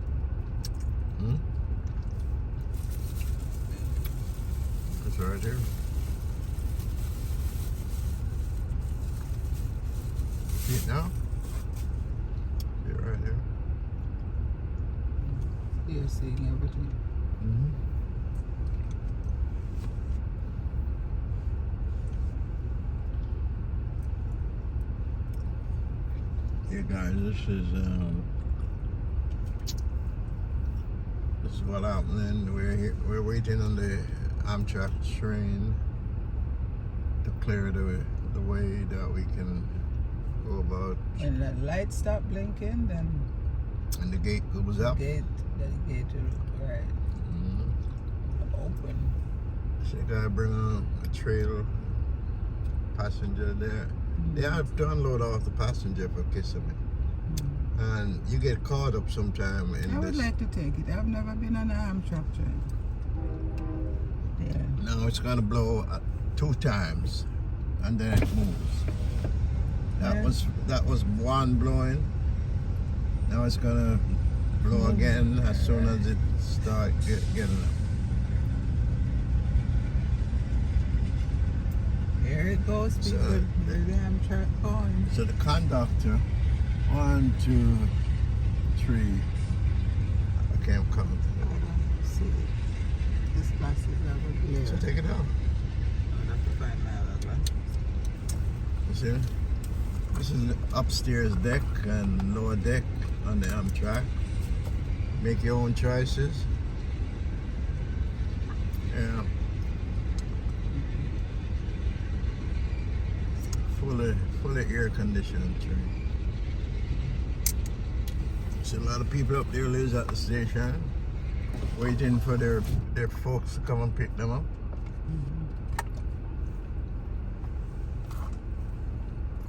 It's right here. See it now? See it right here. You're seeing everything. Hey guys, this is what happening. We're waiting on the Amtrak train to clear the way that we can go about. When the light stop blinking, then And the gate goes up. the gate will right open. So you gotta bring on a trailer passenger there. They have to unload off the passenger for KISSIMMEE. And you get caught up sometime in I would this. like to take it. I've never been on an Amtrak train. Yeah. Now it's gonna blow 2 times and then it moves. That was one blowing. Now it's gonna blow again as soon as it starts getting up. Here it goes, people. So, Where the Amtrak going. So the conductor, 1, 2, 3. I can't count. See, this glasses are clear. So take it out. I have to find my other glasses. You see? This is the upstairs deck and lower deck on the Amtrak. Make your own choices. Yeah. Fully air conditioned train. See a lot of people up there lives at the station, waiting for their folks to come and pick them up.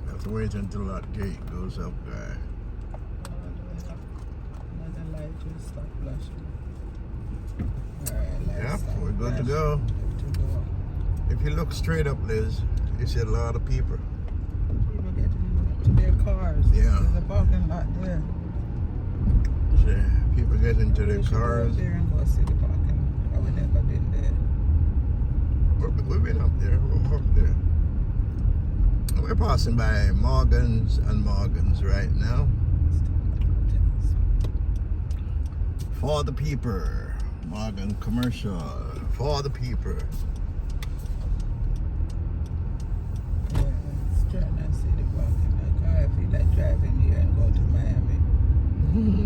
Have to wait until that gate goes up there. Another light will stop flashing. Alright, lights Yep, stop we're good to flashing. go. Good to go. If you look straight up, Liz, you see a lot of people. People getting to their cars. Yeah. There's a parking lot there. See, people get into their We should go cars. up there and go see the parking lot. We never been there. We've been up there. We're up there. We're passing by Morgan's and Morgan's right now. For the people. Morgan commercial. For the people. Yeah, it's trying to see the parking lot. I feel like driving here and go to Miami.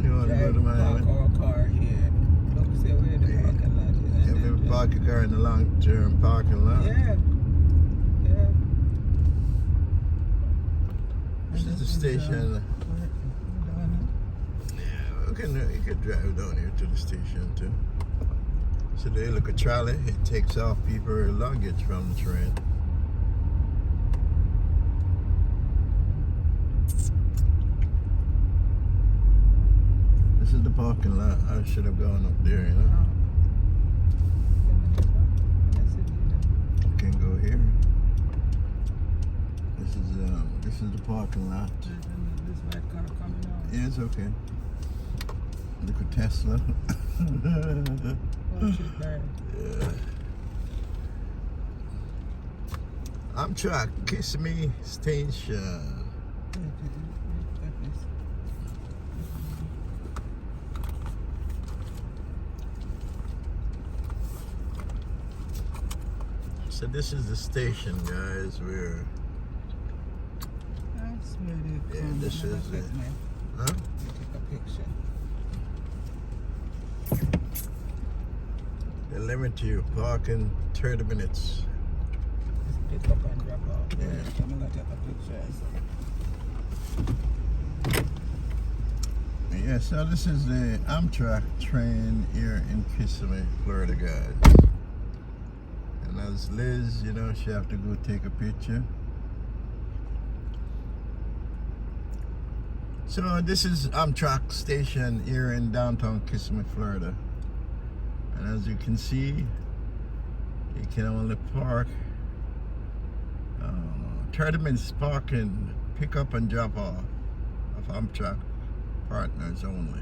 You want to go to Miami? Park our car here. Look, see where the parking lot is. Yeah, maybe park your car in the long-term parking lot. Yeah. Yeah. This is the station. Yeah, you can drive down here to the station too. So they look a trolley. It takes off people's luggage from the train. This is the parking lot. I should have gone up there, you know. I can go here. This is the parking lot. This white car coming out. Yeah, it's okay. Look at Tesla. Watch it there. Yeah. Amtrak, KISSIMMEE station. So this is the station, guys. We're That's where they come. this is it. Huh? Take a picture. They limit you parking 30 minutes. Just pick up and drop off. Yeah. I'm gonna take a picture. Yeah, so this is the Amtrak train here in KISSIMMEE, Florida, guys. And as Liz, you know, she have to go take a picture. So this is Amtrak station here in downtown KISSIMMEE, Florida. And as you can see, you can only park 30 minutes parking, pick up and drop off of Amtrak partners only.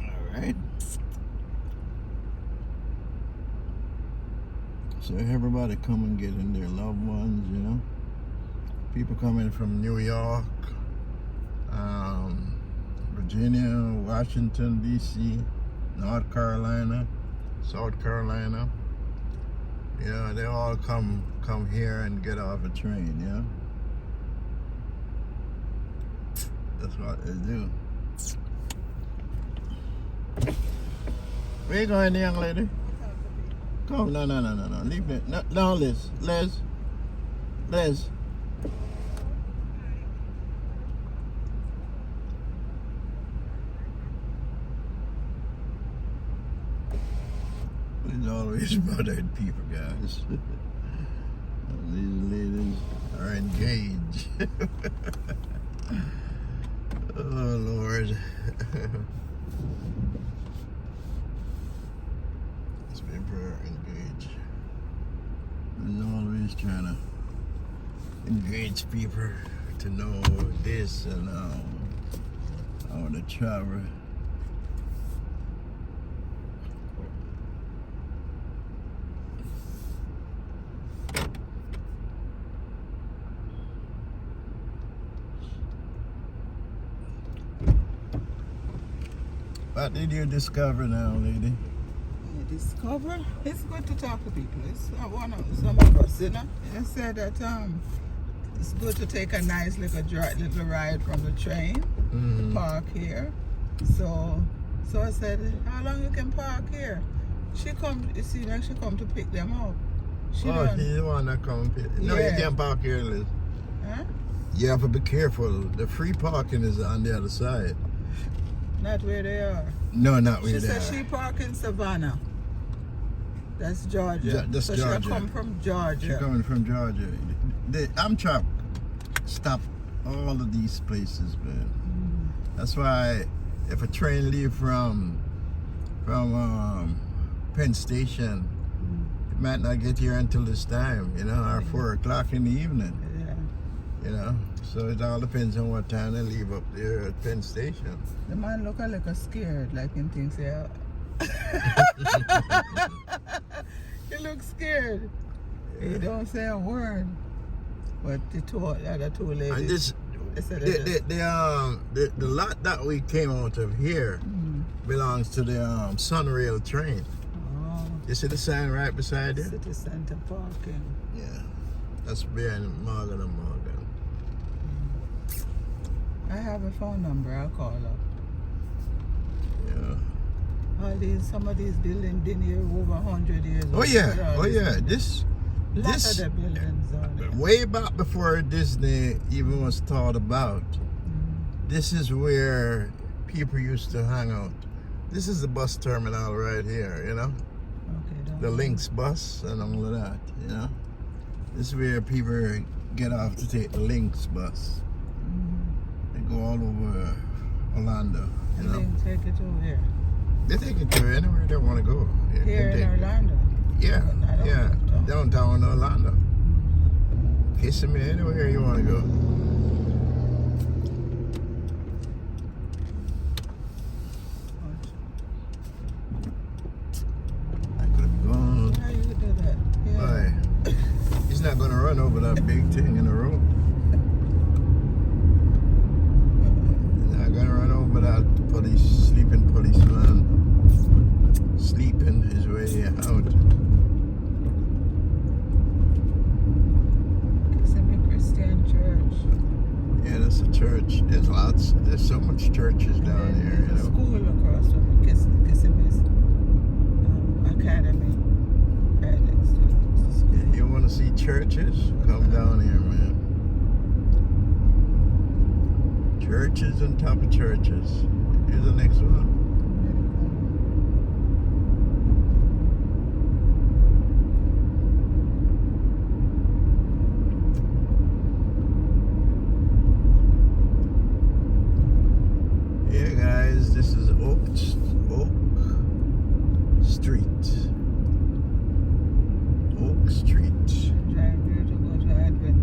All right. So everybody come and get in their loved ones, you know. People coming from New York, Virginia, Washington, D.C., North Carolina, South Carolina. Yeah, they all come here and get off a train, yeah. That's what they do. Where you going, young lady? Come, no, leave it. No, Liz. There's always bothered people, guys. These ladies are engaged. Oh, Lord. These people are engaged. They're always trying to engage people to know this and how to travel. What did you discover now, lady? Discover? It's good to talk to people. It's some of us, you know. I said that it's good to take a nice little ride from the train, park here. So I said, how long you can park here? She come, you see, like she come to pick them up. She's the one that come pick. No, Yeah. you can't park here, Liz. Huh? You have to be careful. The free parking is on the other side. Not where they are. No, not where She they said are. she park in Savannah. That's Georgia. That's so Georgia. she come from Georgia. She's coming from Georgia. The Amtrak stop all of these places, man. That's why if a train leave from Penn Station, it might not get here until this time, you know, or 4 o'clock in the evening. Yeah. You know, so it all depends on what time they leave up there at Penn Station. The man look a little scared, like him thinks, yeah. He looks scared. Yeah. He don't say a word. But the other two ladies. And this, they said the lot that we came out of here belongs to the Sunrail train. Oh, You see the sign right beside it? city center parking. Yeah, that's behind Morgan and Morgan. I have a phone number. I'll call up. Yeah. Some of these buildings been here over 100 years. Oh yeah. This Lots of the buildings are there. way back before Disney even was thought about. This is where people used to hang out. This is the bus terminal right here, you know? Okay, The Lynx bus and all of that, you know? This is where people get off to take the Lynx bus. They go all over Orlando, you And know? then take it over here. They take it to anywhere they want to go. You Here can in take it. Orlando. Yeah, Not yeah. downtown. Downtown Orlando. KISSIMMEE, anywhere you want to go. I could have gone. How you do that? Yeah. Why? He's not going to run over that big thing in the road. He's not going to run over that sleeping policeman. Sleeping his way out. KISSIMMEE Christian Church. Yeah, that's a church. There's so much churches down And here, there's you a know. school across from KISSIMMEE's academy right next to it. It's a school. You want to see churches? Come down here, man. Churches on top of churches. Here's the next one. Yeah, guys, this is Oak Street. Oak Street. Drive here to go to Advent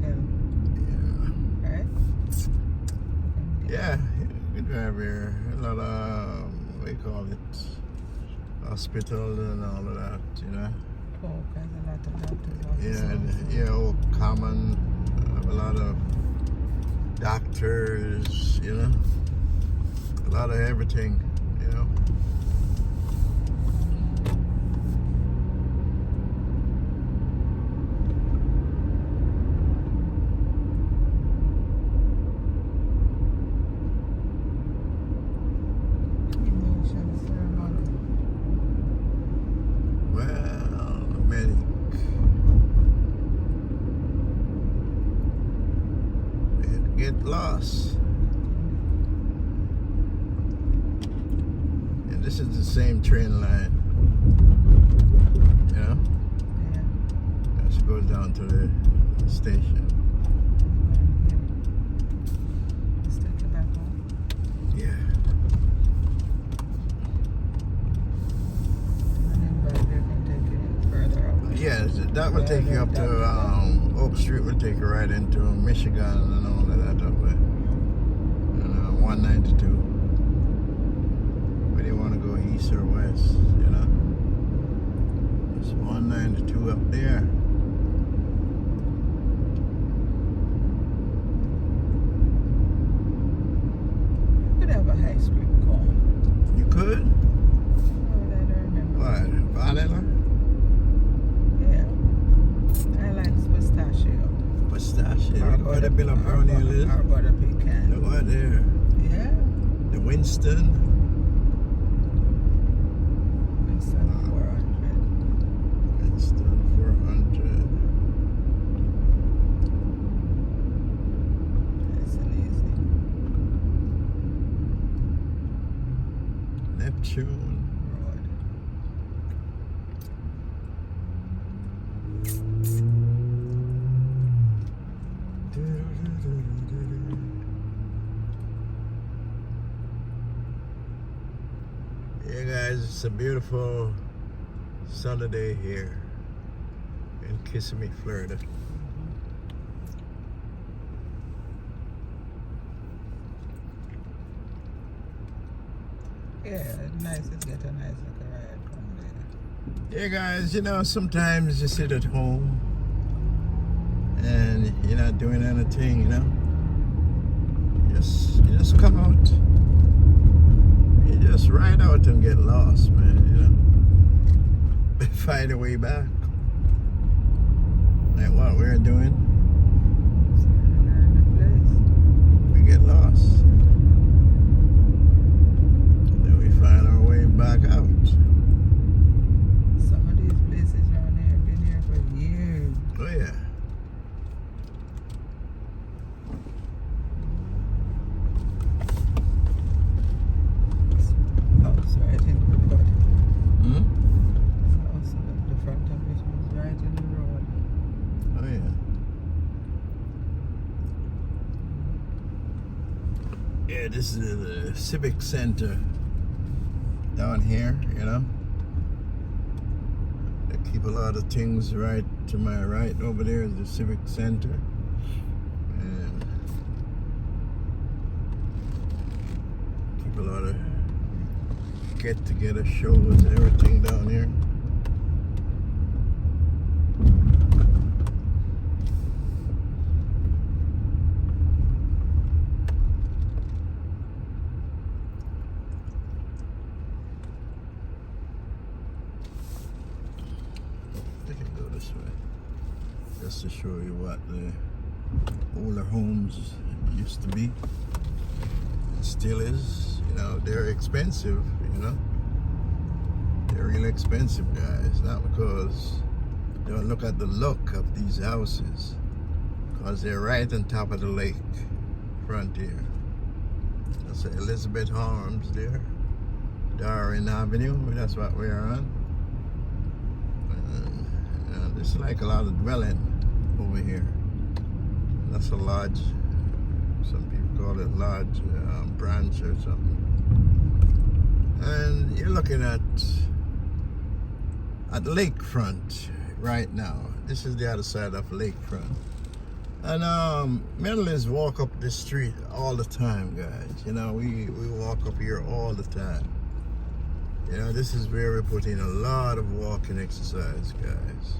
Hill, Yeah. right? Yeah, good drive here. A lot of, what do you call it? Hospital and all of that, you know. Polk has a lot of doctors' Yeah, offices. yeah, Oak Common. A lot of doctors, you know. A lot of everything, you know. Cremation ceremony. Well, medic. Get lost. And this is the same train line. You know? Yeah. That goes down to the station. Let's take it back home. Yeah. And then by there can take it further up. Yeah, that will take you up to Oak Street. Will take you right into Michigan and all of that up there. And 192. Where do you want to go, east or west? You know, it's 192 up there. You could have a ice cream cone. You could. Oh, I don't remember. What? Vanilla? Yeah. I like pistachio. Pistachio. Look where the bill of brownie is. Or butter pecan. Look right there. Yeah. The Winston. Winston 400. Winston 400. Nice and easy. Neptune. Road. Yeah, guys, it's a beautiful sunny day here in Kissimmee, Florida. Yeah, it's nice to get a nice little ride from there. Yeah, guys, you know, sometimes you sit at home and you're not doing anything, you know. You just come out. You just ride out and get lost, man, you know. Find a way back. Like what we're doing. We get lost. And then we find our way back out. Some of these places around here have been here for years. Oh yeah. Yeah, this is the Civic Center down here, you know. They keep a lot of things right to my right over there is the Civic Center. And keep a lot of get-together shows and everything down here. This way, just to show you what the older homes used to be. It still is. You know, they're expensive. You know, they're really expensive, guys. Not because don't look at the look of these houses, because they're right on top of the lake frontier. That's Elizabeth Arms there, Darwin Avenue. That's what we're on. It's like a lot of dwelling over here. That's a lodge. Some people call it lodge, branch or something. And you're looking at the lakefront right now. This is the other side of lakefront. And Medalists walk up this street all the time, guys. You know, we walk up here all the time. You know, this is where we put in a lot of walking exercise, guys.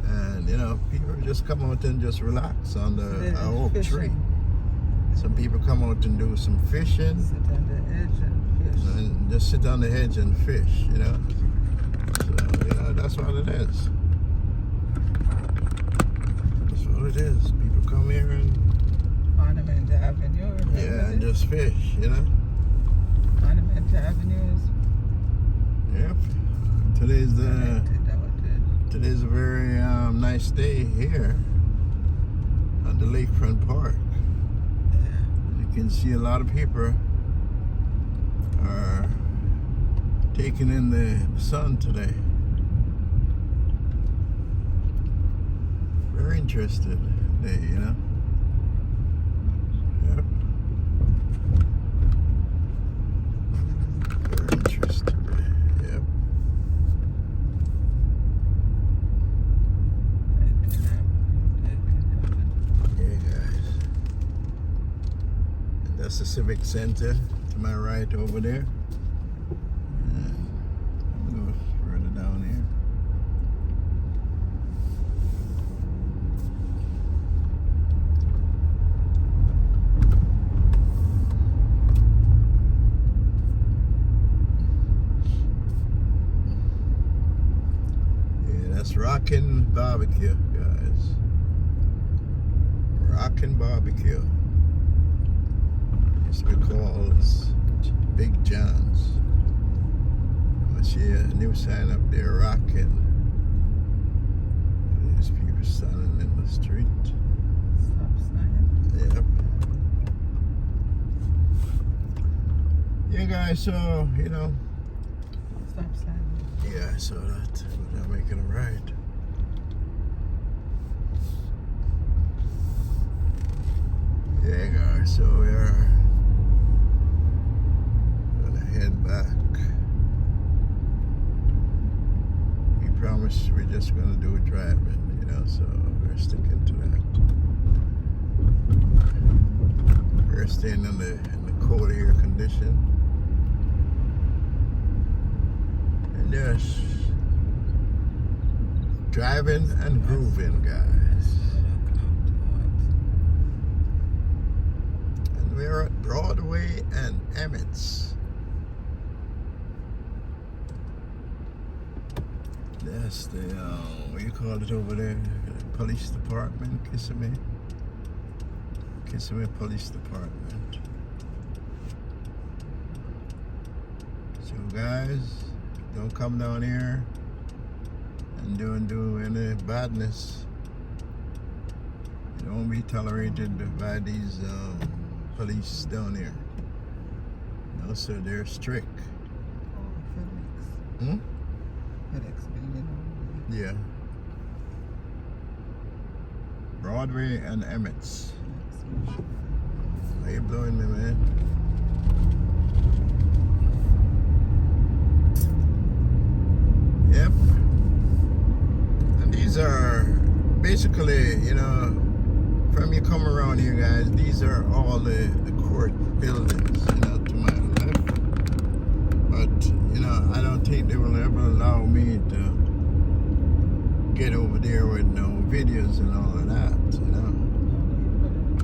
And you know, people just come out and just relax on the oak tree. Some people come out and do some fishing. Sit on the edge and fish. And just sit on the edge and fish, you know. So, you know, that's what it is. That's what it is. People come here and Monument Avenue. yeah, and just fish, you know. Monument Avenue is. Yep. Today's a very nice day here at the Lakefront Park. You can see a lot of people are taking in the sun today. Very interested day, you know. Yep. Very interested. Yep. That's the Civic Center to my right over there. And I'm gonna go further down here. Yeah, that's Rockin' Barbecue, guys. Rockin' Barbecue. Used to be called Big John's. I see a new sign up there, Rockin'. There's people standing in the street. Stop sign. Yep. Yeah, guys, so, you know. Stop sign. Yeah, I saw that. They're making a right. Yeah, guys, so we are head back. We promised we're just gonna do a driving, you know, so we're sticking to that. We're staying in the cold air condition. And just driving and grooving, guys. And we're at Broadway and Emmett's. That's the, what do you call it over there? Police Department, KISSIMMEE. KISSIMMEE Police Department. So guys, don't come down here and do any badness. You won't be tolerated by these police down here. You know, so they're strict. Oh, Hmm? FedEx building. Yeah. Broadway and Emmett's. Why you blowing me, man? Yep. And these are basically, you know, from you come around here, guys, these are all the court buildings, you know, to my left. But, you know, I don't think they will ever allow me to get over there with no videos and all of that, you know.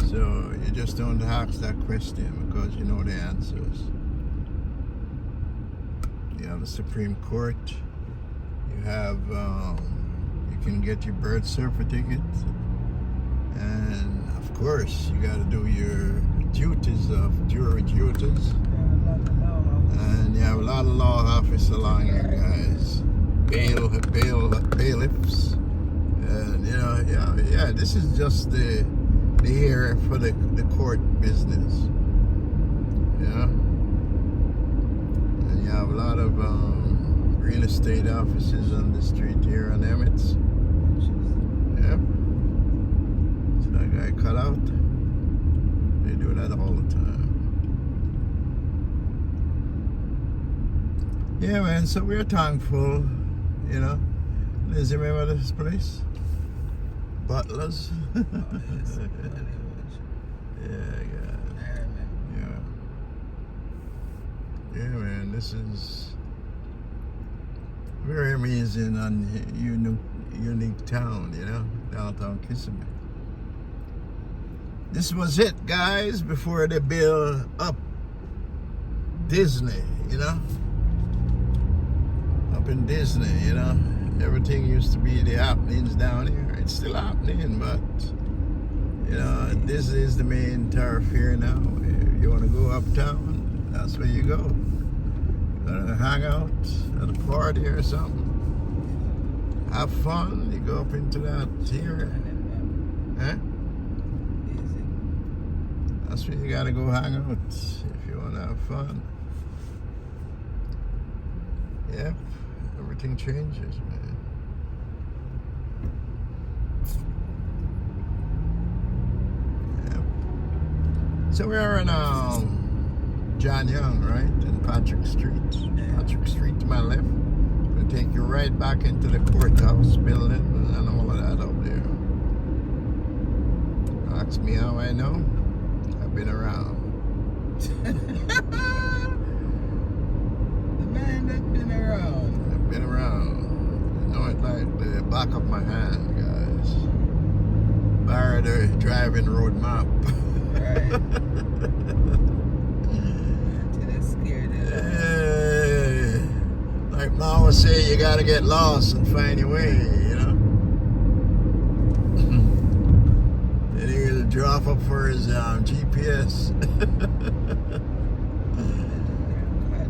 So you just don't ask that question because you know the answers. You have the Supreme Court. You have, you can get your birth certificate. And of course, you got to do your duties of jury duties. And you have a lot of law offices along here, guys. Bailiffs. And you know, yeah, this is just the area for the court business. Yeah. And you have a lot of real estate offices on the street here on Emmett's. Yep. So that guy cut out. They do that all the time. Yeah, man, so we're thankful, you know. Liz, you remember this place? Butlers? Oh, yes. Yeah. Yeah, man, this is very amazing and unique town, you know, downtown Kissimmee. This was it, guys, before they built up Disney, you know. Up in Disney, you know. Everything used to be the happenings down here. It's still happening, but you know, this is the main thoroughfare now. If you want to go uptown, that's where you go. You want to hang out at a party or something, have fun, you go up into that area. Huh? That's where you got to go hang out if you want to have fun. Yep, everything changes, man. So we are in John Young, right? And Patrick Street. Patrick Street to my left. We'll take you right back into the courthouse building and all of that up there. Ask me how I know. I've been around. The man that's been around. I've been around. I know it like the back of my hand, guys. Bar the driving road map. Right. Until they're scared. Yeah. Like Ma would say, you gotta get lost and find your way, you know? Then he would drop up for his GPS. I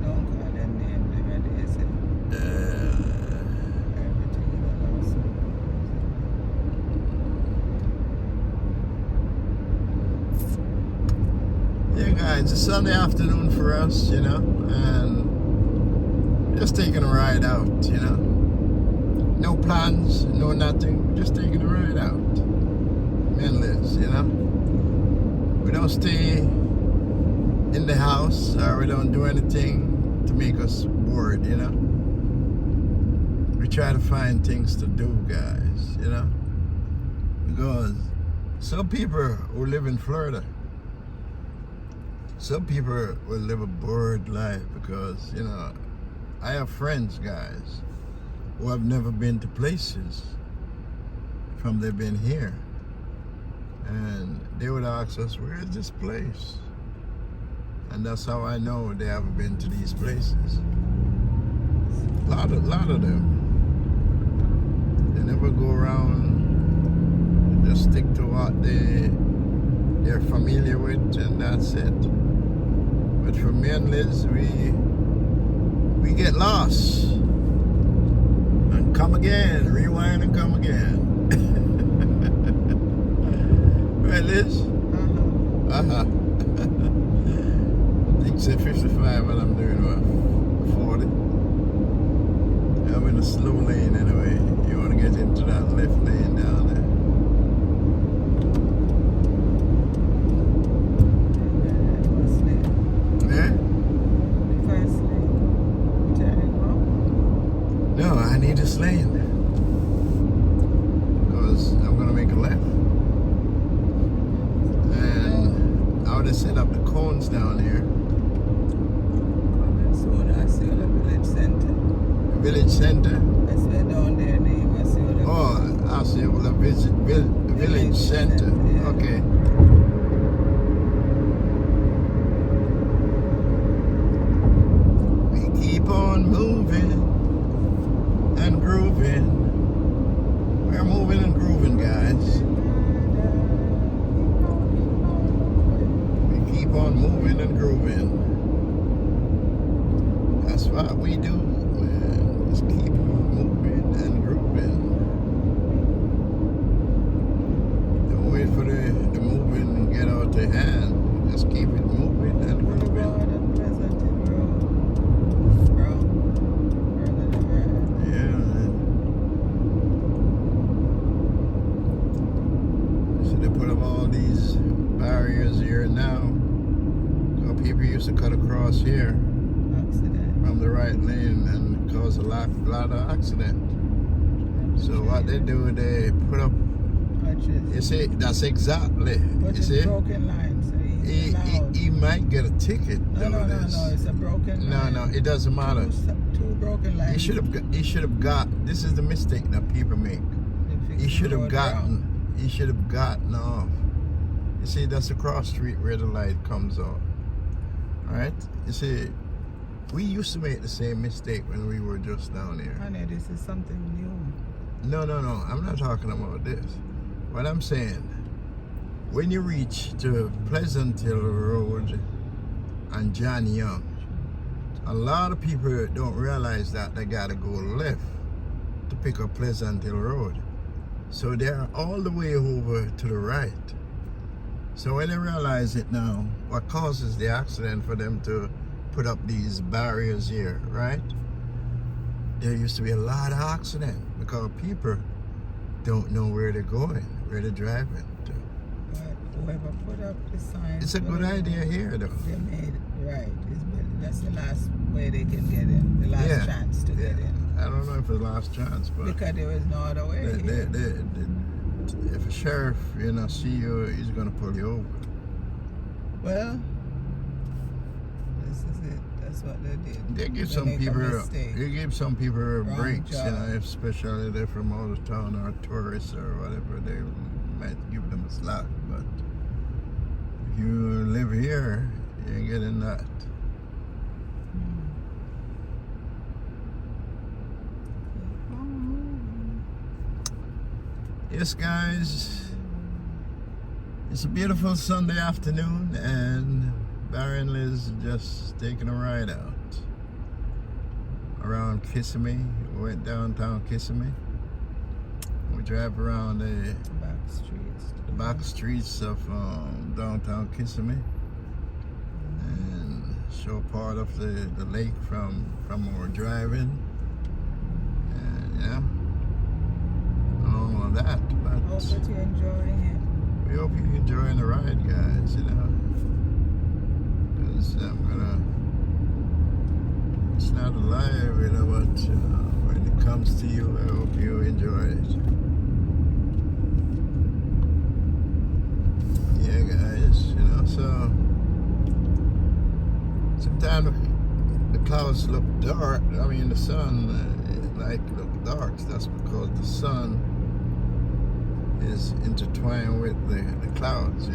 don't call them names, they say. Everything is lost. Yeah, guys, it's Sunday afternoon for us, you know, and just taking a ride out, you know. No plans, no nothing, just taking a ride out. Me and Liz, you know. We don't stay in the house or we don't do anything to make us bored, you know. We try to find things to do, guys, you know. Because some people who live in Florida, some people will live a bored life because, you know, I have friends, guys, who have never been to places from they've been here. And they would ask us, where is this place? And that's how I know they haven't been to these places. A lot of them. They never go around, they just stick to what they're familiar with, and that's it. But for me and Liz, we get lost and come again, rewind and come again. Right, Liz? Uh-huh. I think say 55 and I'm doing what? 40. I'm in a slow lane anyway. You want to get into that left lane down there. they set up the cones down here. Coming soon, I see the village center. Village center. I said down there name, I see the Oh, I see. Well, the village center. Yeah. Okay. We keep on moving and grooving. We're moving and grooving, guys. We keep on moving and grooving. That's what we do, man. Just keep on moving and grooving. Don't wait for the moving and get out the hand. Just keep it moving and grooving. Yeah, man. So they put up all these barriers here now. So people used to cut across here from the right lane and cause a lot of accident. So what they do, they put up. You see, that's exactly. But You it's see, broken line, so he might get a ticket. No, it's a broken line. No, it doesn't matter. Two broken lines. He should have got. This is the mistake that people make. He should have gotten off. You see, that's the cross street where the light comes off. Alright? You see, we used to make the same mistake when we were just down here. Honey, this is something new. No. I'm not talking about this. What I'm saying, when you reach to Pleasant Hill Road and John Young, a lot of people don't realize that they gotta go left to pick up Pleasant Hill Road. So they're all the way over to the right. So when they realize it now, what causes the accident for them to put up these barriers here, right? There used to be a lot of accident because people don't know where they're going, where they're driving to. But whoever put up the sign, It's a good idea here, though. they made it right. That's the last way they can get in, the last chance to get in. I don't know if it's the last chance, but Because there was no other way. if a sheriff, see you, he's gonna pull you over. Well, this is it. That's what they did. They give They some make a people, mistake. they give some people Wrong breaks, job. especially they're from out of town or tourists or whatever. They might give them a slack, but if you live here, you ain't getting that. Yes, guys, it's a beautiful Sunday afternoon, and Barry and Liz just taking a ride out around Kissimmee. We went downtown Kissimmee. We drive around the back streets of downtown Kissimmee and show part of the lake from where we're driving. And all of that, but Hope that you're enjoying it. we hope you're enjoying the ride, guys, because it's not alive, but when it comes to you, I hope you enjoy it. Yeah, guys, so sometimes the clouds look dark. I mean, the sun look dark. That's because the sun is intertwined with the clouds,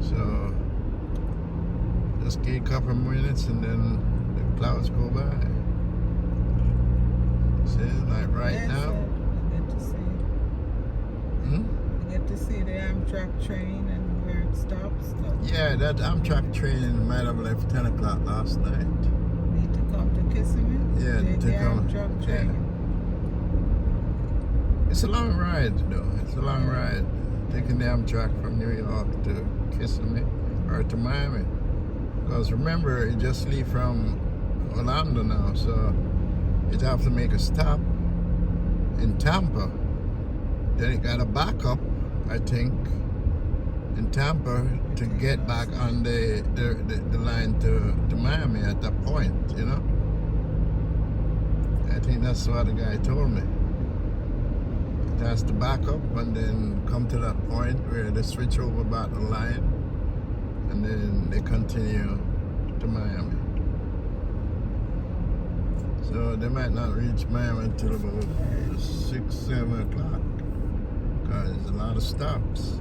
So just give a couple of minutes and then the clouds go by. See, like right now. I get to see. I get to see the Amtrak train and where it stops. Yeah, that Amtrak train might have left 10 o'clock last night. Need to come to Kissimmee? Yeah, the Amtrak train. Yeah. It's a long ride, though. It's a long ride. Taking the Amtrak from New York to Kissimmee or to Miami. Because remember, it just leave from Orlando now, so it have to make a stop in Tampa. Then it got a backup, I think, in Tampa to get back on the line to Miami at that point, I think that's what the guy told me. It has to back up and then come to that point where they switch over back the line and then they continue to Miami. So they might not reach Miami until about 6, 7 o'clock, because there's a lot of stops.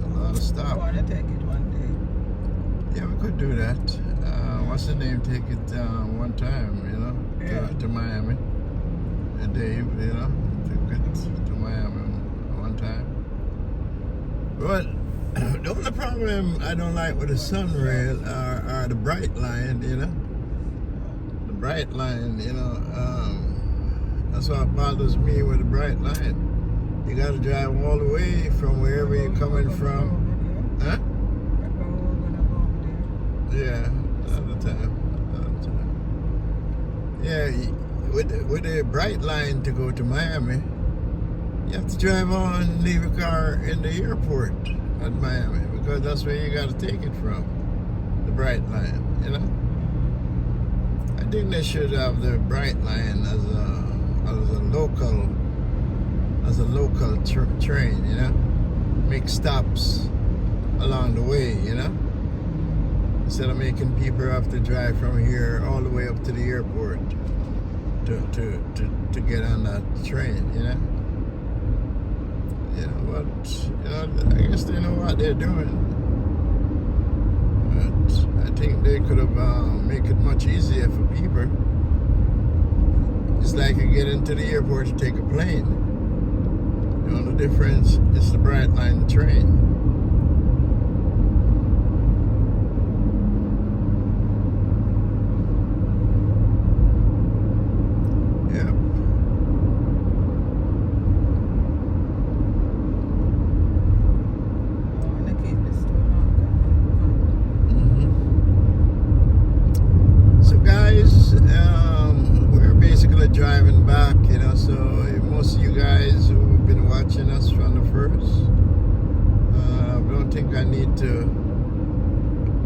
A lot of I stops. want to take it one day. Yeah, we could do that. What's the name? Take it one time, you know, to Miami. And Dave, you know, took it to Miami one time. But the only problem I don't like with the sunrail are the bright line, you know. The bright line, you know, that's what bothers me with the bright line. You gotta drive all the way from wherever you're coming from. Huh? Yeah, another time. Yeah, with the bright line to go to Miami, you have to drive on and leave your car in the airport at Miami, because that's where you got to take it from, the bright line, you know. I think they should have the bright line as a local train, you know. Make stops along the way, you know. Instead of making people have to drive from here all the way up to the airport to get on that train, you know. You know, but you know, I guess they know what they're doing. But I think they could have make it much easier for people. It's like you get into the airport to take a plane. The only difference is the bright line train. Driving back, you know, so most of you guys who've been watching us from the first, I don't think I need to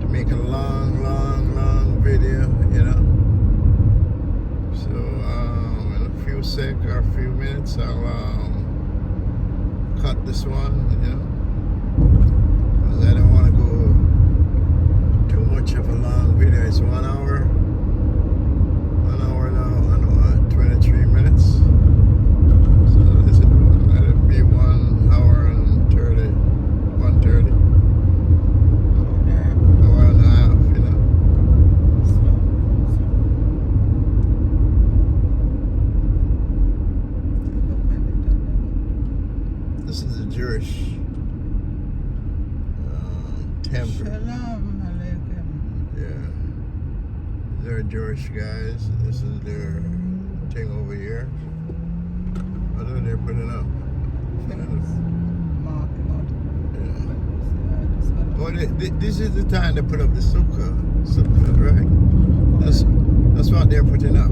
make a long video, you know. So in a few minutes I'll cut this one, you know, because I don't want to go too much of a long video. It's 1 hour. 23 minutes. So this is, let it be 1 hour and 30, 1:30. Hour and a half, you know. This is a Jewish temple. Shalom Aleichem. Yeah. They're Jewish guys. This is their thing over here. I know they're putting up. Yeah. Oh, this is the time they put up the sukkah, right? That's what they're putting up.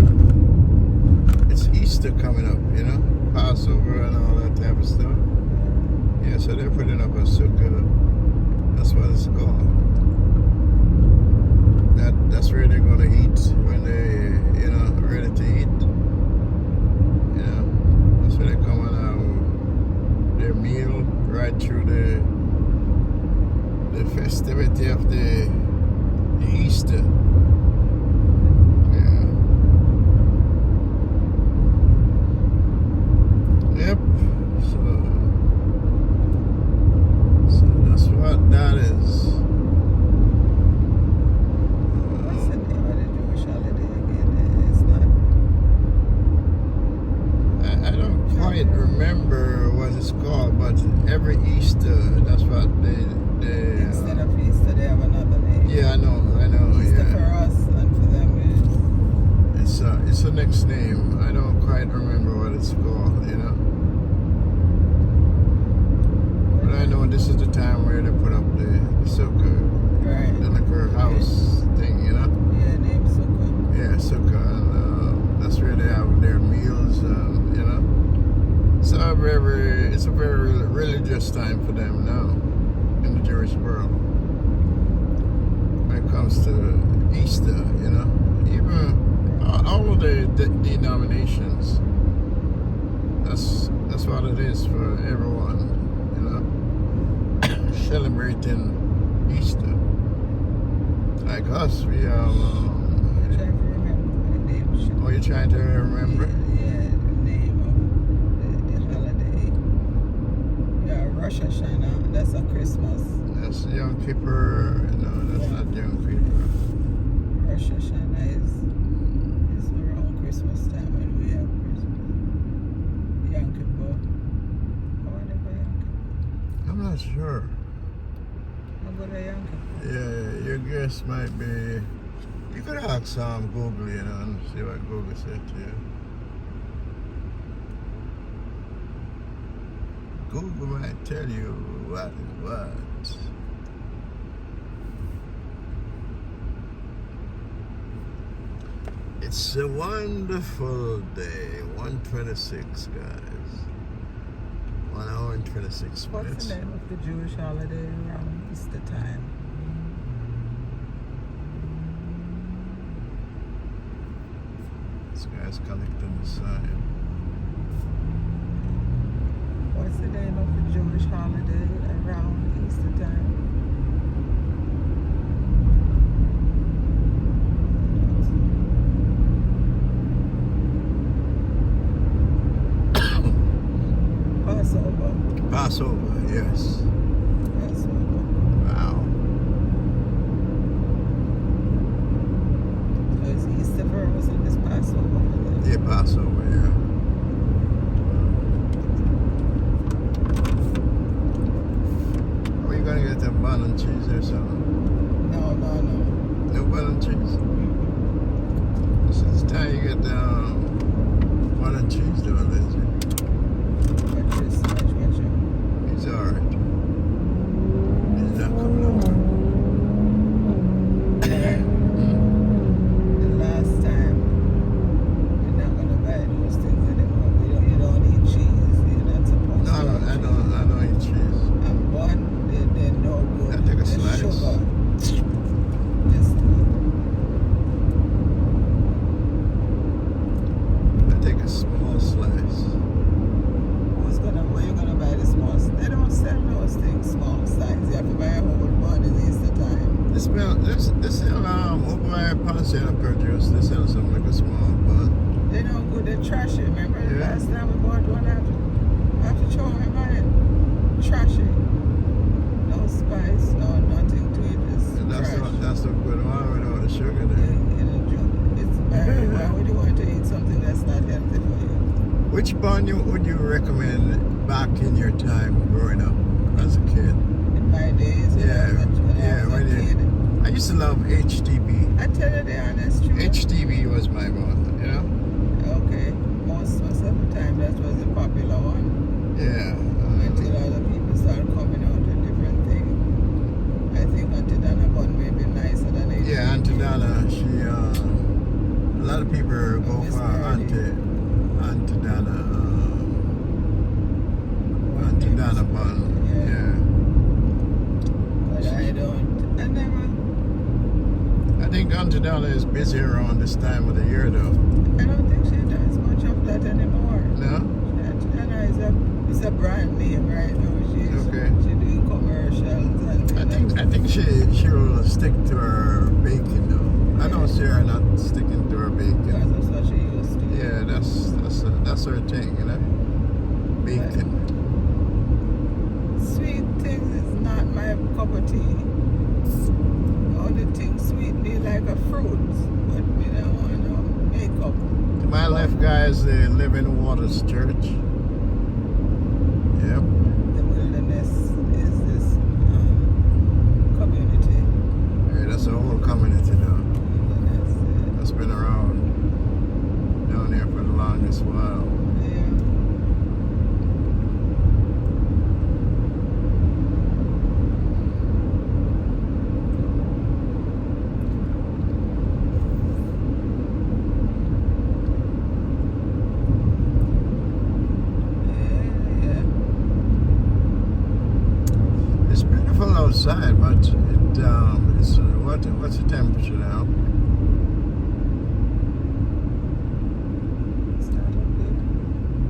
It's Easter coming up, you know, Passover and all that type of stuff. Yeah, so they're putting up a sukkah. That's what it's called. That's where they're gonna eat when they, you know, ready to eat. So they're coming out their meal right through the festivity of the Easter. Yeah. Yep. So that's what that is. What's the name of the Jewish holiday again? It's not. I don't quite remember what it's called, but every Easter, that's what they Instead of Easter, they have another name. yeah, I know, Easter yeah. for us and for them is. It's a next name. I don't quite remember what it's called, you know. But I know this is the time where they put up the sukkah, Right. the liquor house thing, you know. Yeah, name Sukkah. Yeah, sukkah, and that's where they have their meals, you know. It's a very religious time for them now in the Jewish world. When it comes to Easter, you know, even all of the denominations. That's what it is for everyone, you know. celebrating Easter. Like us, we have. I'm trying to remember the name. Oh, you're trying to remember? Yeah, the name of the holiday. Yeah, Rosh Hashanah. That's a Christmas. That's Yom Kippur. No, that's not Yom Kippur. Rosh Hashanah is around Christmas time when we have Christmas. Yom Kippur. Whatever Yom Kippur. I'm not sure. How about a Yom Kippur? Yeah, your guess might be. You could ask Google, you know, and see what Google said to you. Google might tell you what is what. It's a wonderful day. 1:26, guys. 1 hour and 26 What's minutes. the name of the Jewish holiday around Easter time? This guy's collecting the sign. What's the name of the Jewish holiday around Easter time? Passover. Passover, yes. Passover. Wow. So it's Easter for us and it's Passover for them. Yeah, Passover, yeah. Are we gonna get them bun and cheese or something? No. No bun and cheese? So it's time you get bun and cheese doing this. Watch this, watch it. He's alright. He's not coming over. The last time, you're not gonna buy those things anymore. You don't eat cheese. You're not supposed No, to. I don't eat cheese. And bun, they're no good. I take a They're slice. sugar. Just I take a small slice. where you gonna buy the small? They don't sell those things small size. You have to buy a whole bun in Easter time. This sell over by Palisade and produce. They sell something like a small bun. They don't good. They trash it. Remember the Yeah. last time we bought one after throw me mine. Trash it. No spice, no nothing to it. Just And trash. that's the good one with all the sugar there. It's bad. Why would you want to eat something that's not healthy for you? Which bun would you recommend back in your time growing up as a kid? In my days, when I was a kid. I used to love HDB. I tell you the honest truth. HDB was my bun, you know? Okay. Most of the time that was the popular one. Yeah. Until other people start coming out with different things. I think Auntie Dana bun may be nicer than it. Yeah, Auntie Dana, she, a lot of people go Miss for Auntie Dana, Auntie Dana bun. Yeah. But I never. I think Auntie Dana is busy around this time of the year, though. I don't think she does much of that anymore. No? Auntie Dana is a brand name right now. Okay. She doing commercials and I think she will stick to her baking, though. I don't see her not sticking to her baking. because of what she used to. Yeah, that's her thing, you know. Baking. Sweet things is not my cup of tea. All the things sweet be like a fruit, but me don't want no makeup. To my left, guys, the Living Waters Church. Yep. The wilderness is this community. Yeah, that's a whole community now. Wilderness, That's been around down there for the longest while. yeah. It's beautiful outside, but it's what's the temperature now? It's not okay.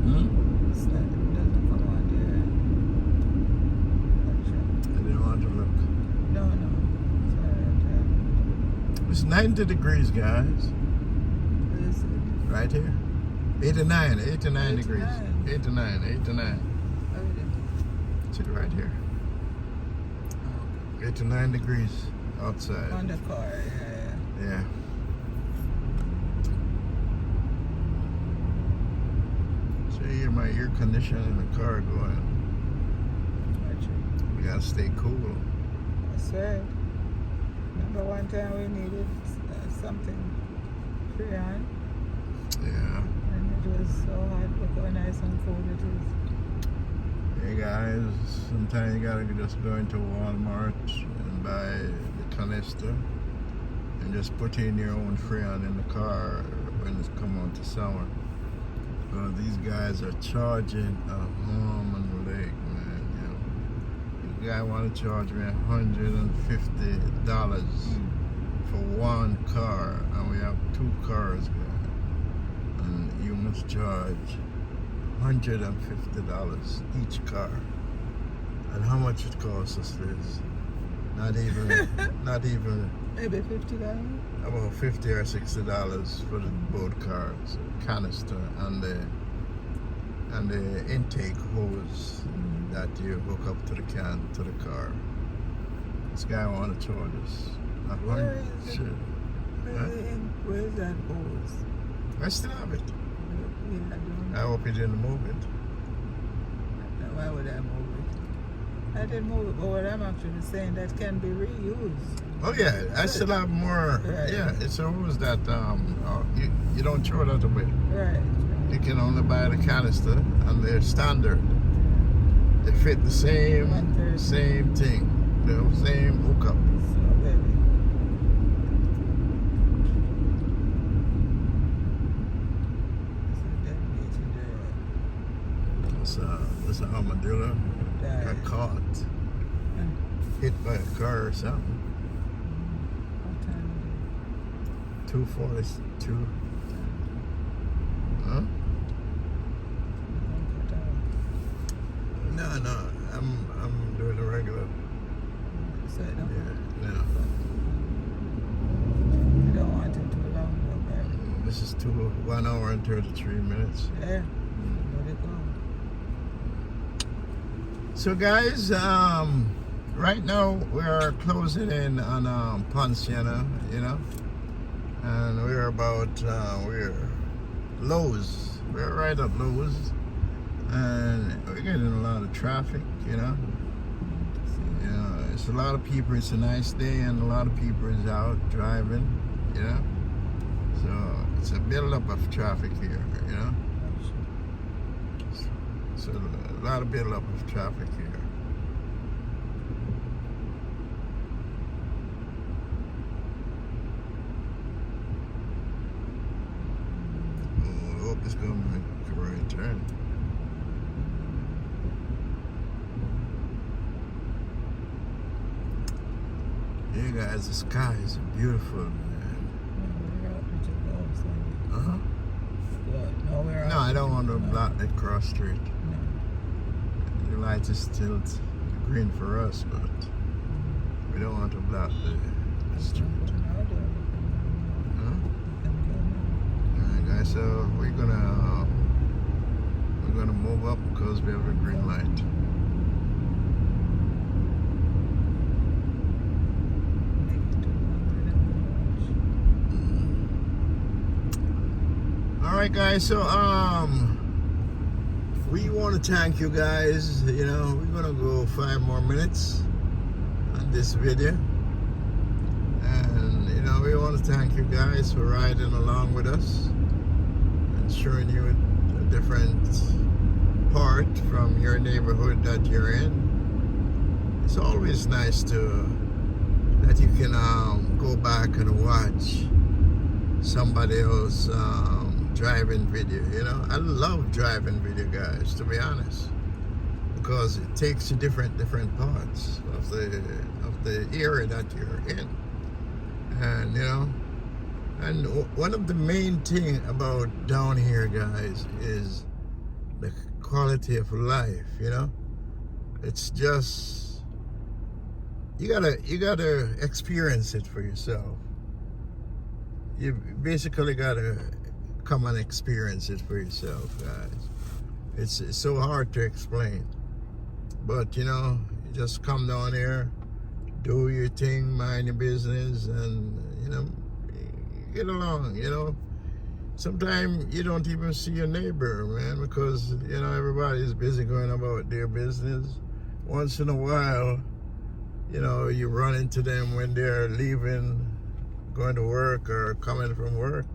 Hmm? It's not, it doesn't come on there. I didn't want 90 degrees, guys. Where is it? Right here. 89 degrees. 89. 89. Oh, yeah. See right here. 89 degrees outside. On the car, yeah. Yeah. So you hear my air conditioner in the car going. We gotta stay cool. That's right. Remember one time we needed something Freon, Yeah. and it was so hot. Look how nice and cool it is. Hey guys, sometimes you gotta just go into Walmart and buy the canister and just put in your own Freon in the car when it's come on to summer. Well, these guys are charging a arm and a leg, man. You know, the guy want to charge me $150 for one car, and we have 2 cars, guy. And you must charge $150 each car. And how much it costs us is not even Maybe $50. about $50 or $60 for both cars, canister and the intake hose that you hook up to the car. This guy want to charge us Where is it? shit. Where's that hose? I still have it. Yeah, I don't I hope he didn't move it. know. Why would I move it? I didn't move it, but what I'm actually saying, that can be reused. Oh yeah, I still have more. Right. Yeah, it's a hose that you don't throw that away. Right. You can only buy the canister, and they're standard. They fit the same 130. thing, the same hookup. So, baby. It's an armadillo got Died. caught, hit by a car or something. What time 2:42. Huh? No, I'm doing a regular. So, no, Yeah, no. you don't want it too long, though, baby. This is 1 hour and 33 minutes. Yeah. Let it go. So guys, right now we're closing in on Ponciana, you know, and we're about we're Lowe's. We're right at Lowe's, and we're getting a lot of traffic, you know. Yeah, it's a lot of people. It's a nice day, and a lot of people is out driving, you know. So it's a build-up of traffic here, you know. So a lot of build-up of traffic here. Oh, I hope it's going to make a right turn. Yeah, guys, the sky is beautiful, man. Uh-huh. No, I don't want to block that cross street. The light is still green for us, but we don't want to block the street. Huh? Alright guys, so we're gonna move up because we have a green light. Alright guys, so we want to thank you guys. You know, we're gonna go 5 more minutes on this video, and you know, we want to thank you guys for riding along with us and showing you a different part from your neighborhood that you're in. It's always nice that you can go back and watch somebody else driving video. You know, I love driving video, guys, to be honest, because it takes you different parts of the area that you're in. And you know, and one of the main thing about down here, guys, is the quality of life. You know, it's just you gotta experience it for yourself. you basically gotta come and experience it for yourself, guys. It's so hard to explain, but you know, you just come down here, do your thing, mind your business, and you know, get along. You know, sometimes you don't even see your neighbor, man, because you know everybody's busy going about their business. Once in a while, you know, you run into them when they're leaving, going to work or coming from work.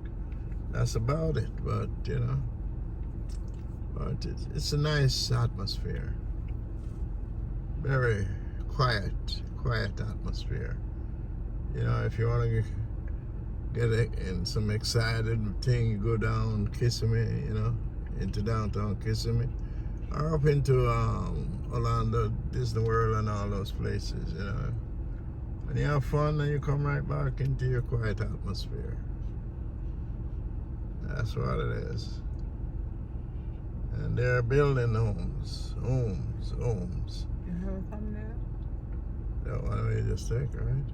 That's about it. But you know, but it's a nice atmosphere. Very quiet atmosphere. You know, if you want to get in some excited thing, you go down Kissimmee, you know, into downtown Kissimmee, or up into Orlando, Disney World, and all those places. You know, and you have fun, and you come right back into your quiet atmosphere. That's what it is. And they're building homes. You ever come there? That one we just take, right?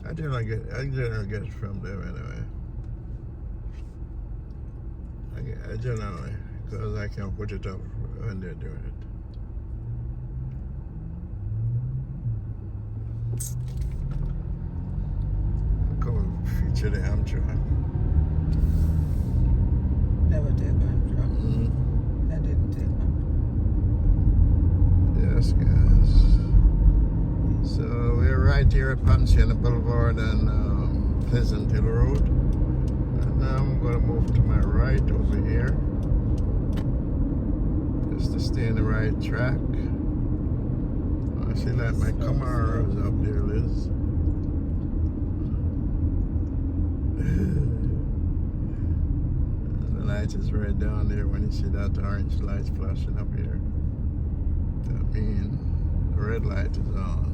I generally get it from them anyway. I generally, because I can put it up when they're doing it. Come feature the Amtrak. Never take Amtrak. I didn't take Amtrak. Yes, guys. So we're right here at Ponciana Boulevard and Pleasant Hill Road. And now I'm going to move to my right over here, just to stay in the right track. I see that my Camaro is up there, Liz. And the light is right down there when you see that orange light flashing up here. That means the red light is on.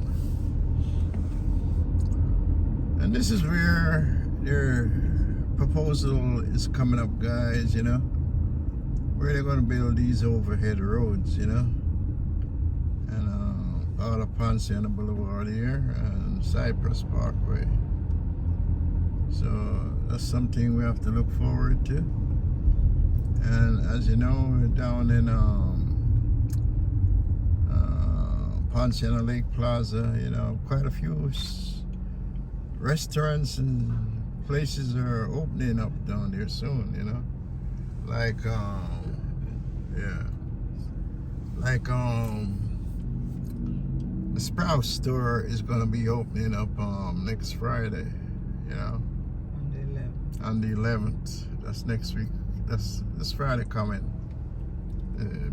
And this is where their proposal is coming up, guys, you know, where they're going to build these overhead roads, you know, and all of Ponciana Boulevard here and Cypress Parkway. So that's something we have to look forward to. And as you know, we're down in Ponciana Lake Plaza, you know, quite a few restaurants and places are opening up down there soon, you know, like the Sprouse store is gonna be opening up next Friday, you know, on the 11th. That's next week. That's this Friday coming.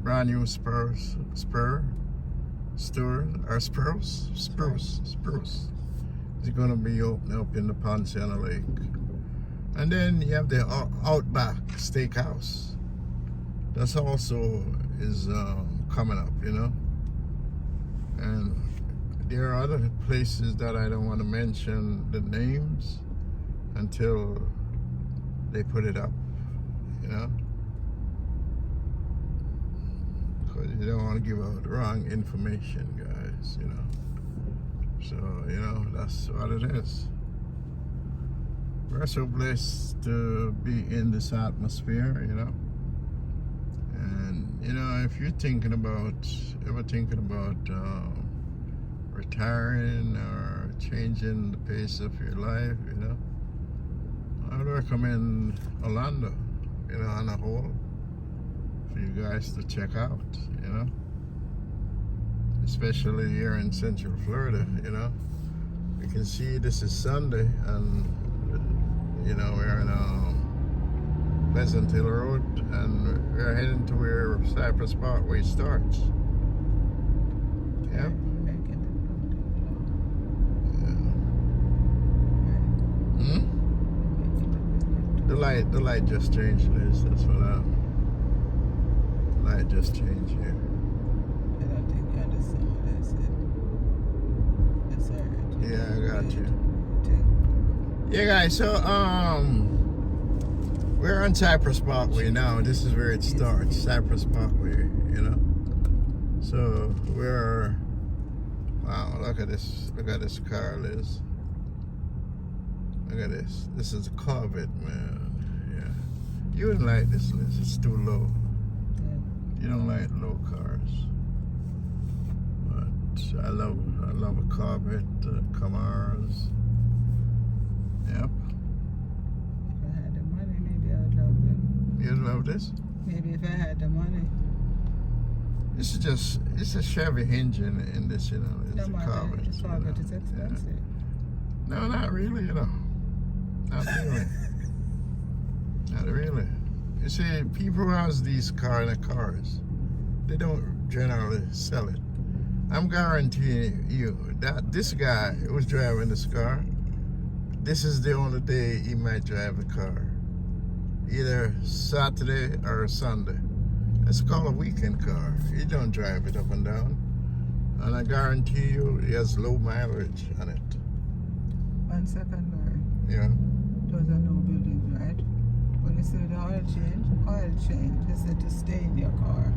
Brand new Spruce store or Spruce is gonna be opening up in the Ponciana Lake. And then you have the Outback Steakhouse. That's also is coming up, you know. And there are other places that I don't want to mention the names until they put it up, you know. Because you don't want to give out the wrong information, guys, you know. So, you know, that's what it is. We're so blessed to be in this atmosphere, you know. And, you know, if you're ever thinking about retiring or changing the pace of your life, you know, I would recommend Orlando, you know, on a whole, for you guys to check out, you know. Especially here in Central Florida, you know. You can see this is Sunday, and you know, we're in Pleasant Hill Road, and we're heading to where Cypress Parkway starts. Yeah. The light just changed, Liz. That's what light just changed here. I don't think you understand what I said. It's alright. Yeah, I got you. Yeah, guys, so we're on Cypress Parkway now. This is where it starts, Cypress Parkway, you know. So wow, look at this car, Liz. Look at this. This is a Corvette, man. Yeah. You wouldn't like this, Liz. It's too low. You don't like low cars. But I love a Corvette, Camaros. Yep. If I had the money, maybe I'd love it. You'd love this? Maybe if I had the money. This is just, it's a Chevy engine in this, you know. It's No a matter, Corvette. the Corvette is expensive. Yeah. No, not really, you know. Not really. Not really. You see, people who has these kind of cars, they don't generally sell it. I'm guaranteeing you that this guy who was driving this car, this is the only day he might drive the car. Either Saturday or Sunday. It's called a weekend car. He don't drive it up and down. And I guarantee you, he has low mileage on it. 1 second, Barry. Yeah. Those are no buildings, right? When you say the oil change, you said to stay in your car.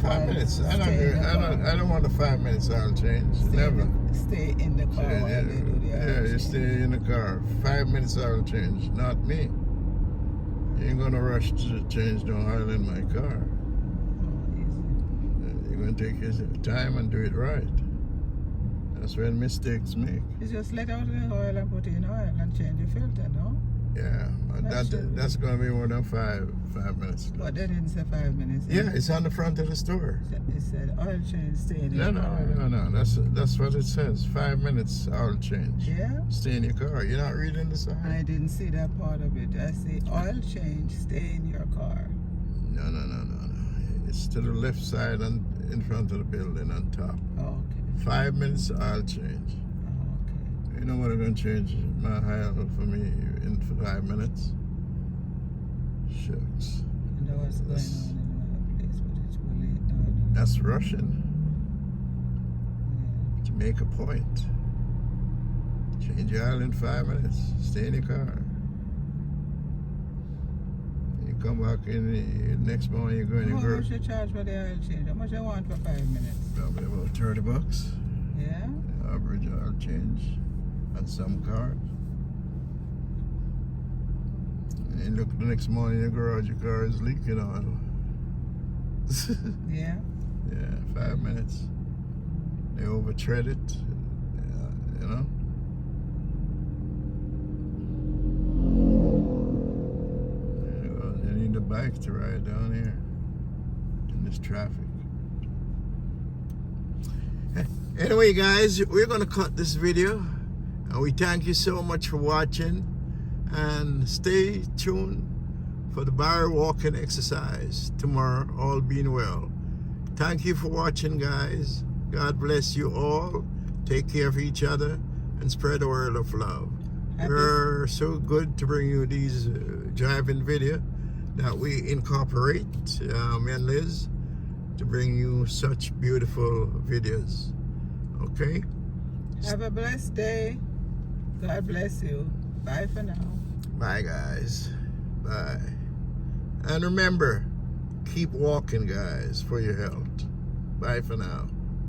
5 minutes. I don't want the 5 minutes oil change. Never. Stay in the car while they do the oil Yeah, you change. stay in the car. 5 minutes oil change. Not me. You ain't gonna rush to change no oil in my car. Oh, easy. You're gonna take your time and do it right. That's when mistakes make. You just let out the oil and put in oil and change the filter, no? Yeah, but that's gonna be more than five minutes. But they didn't say 5 minutes. Yeah, it's on the front of the store. It said oil change, stay in your car. No. That's what it says. 5 minutes oil change. Yeah? Stay in your car. You're not reading the sign. I didn't see that part of it. I see oil change, stay in your car. No. It's to the left side and in front of the building on top. Oh, okay. 5 minutes oil change. Oh, okay. You know what I'm gonna change my oil for me in 5 minutes? Shucks. I know what's going on in my place, but it's too late now. That's Russian. Yeah. To make a point. Change your oil in 5 minutes. Stay in your car. You come back in the next morning, you're going to How go. much you charge for the oil change? How much you want for 5 minutes? Probably about $30. Yeah? Average oil change on some cars. And you look the next morning in your garage, your car is leaking oil. Yeah? Yeah, 5 minutes. They overtread it, you know. You need a bike to ride down here in this traffic. Anyway, guys, we're going to cut this video. And we thank you so much for watching. And stay tuned for the bar walking exercise tomorrow, all being well. Thank you for watching, guys. God bless you all. Take care of each other and spread the word of love. We're so good to bring you these driving video that we incorporate, me and Liz, to bring you such beautiful videos. Okay? Have a blessed day. God bless you. Bye for now. Bye, guys. Bye. And remember, keep walking, guys, for your health. Bye for now.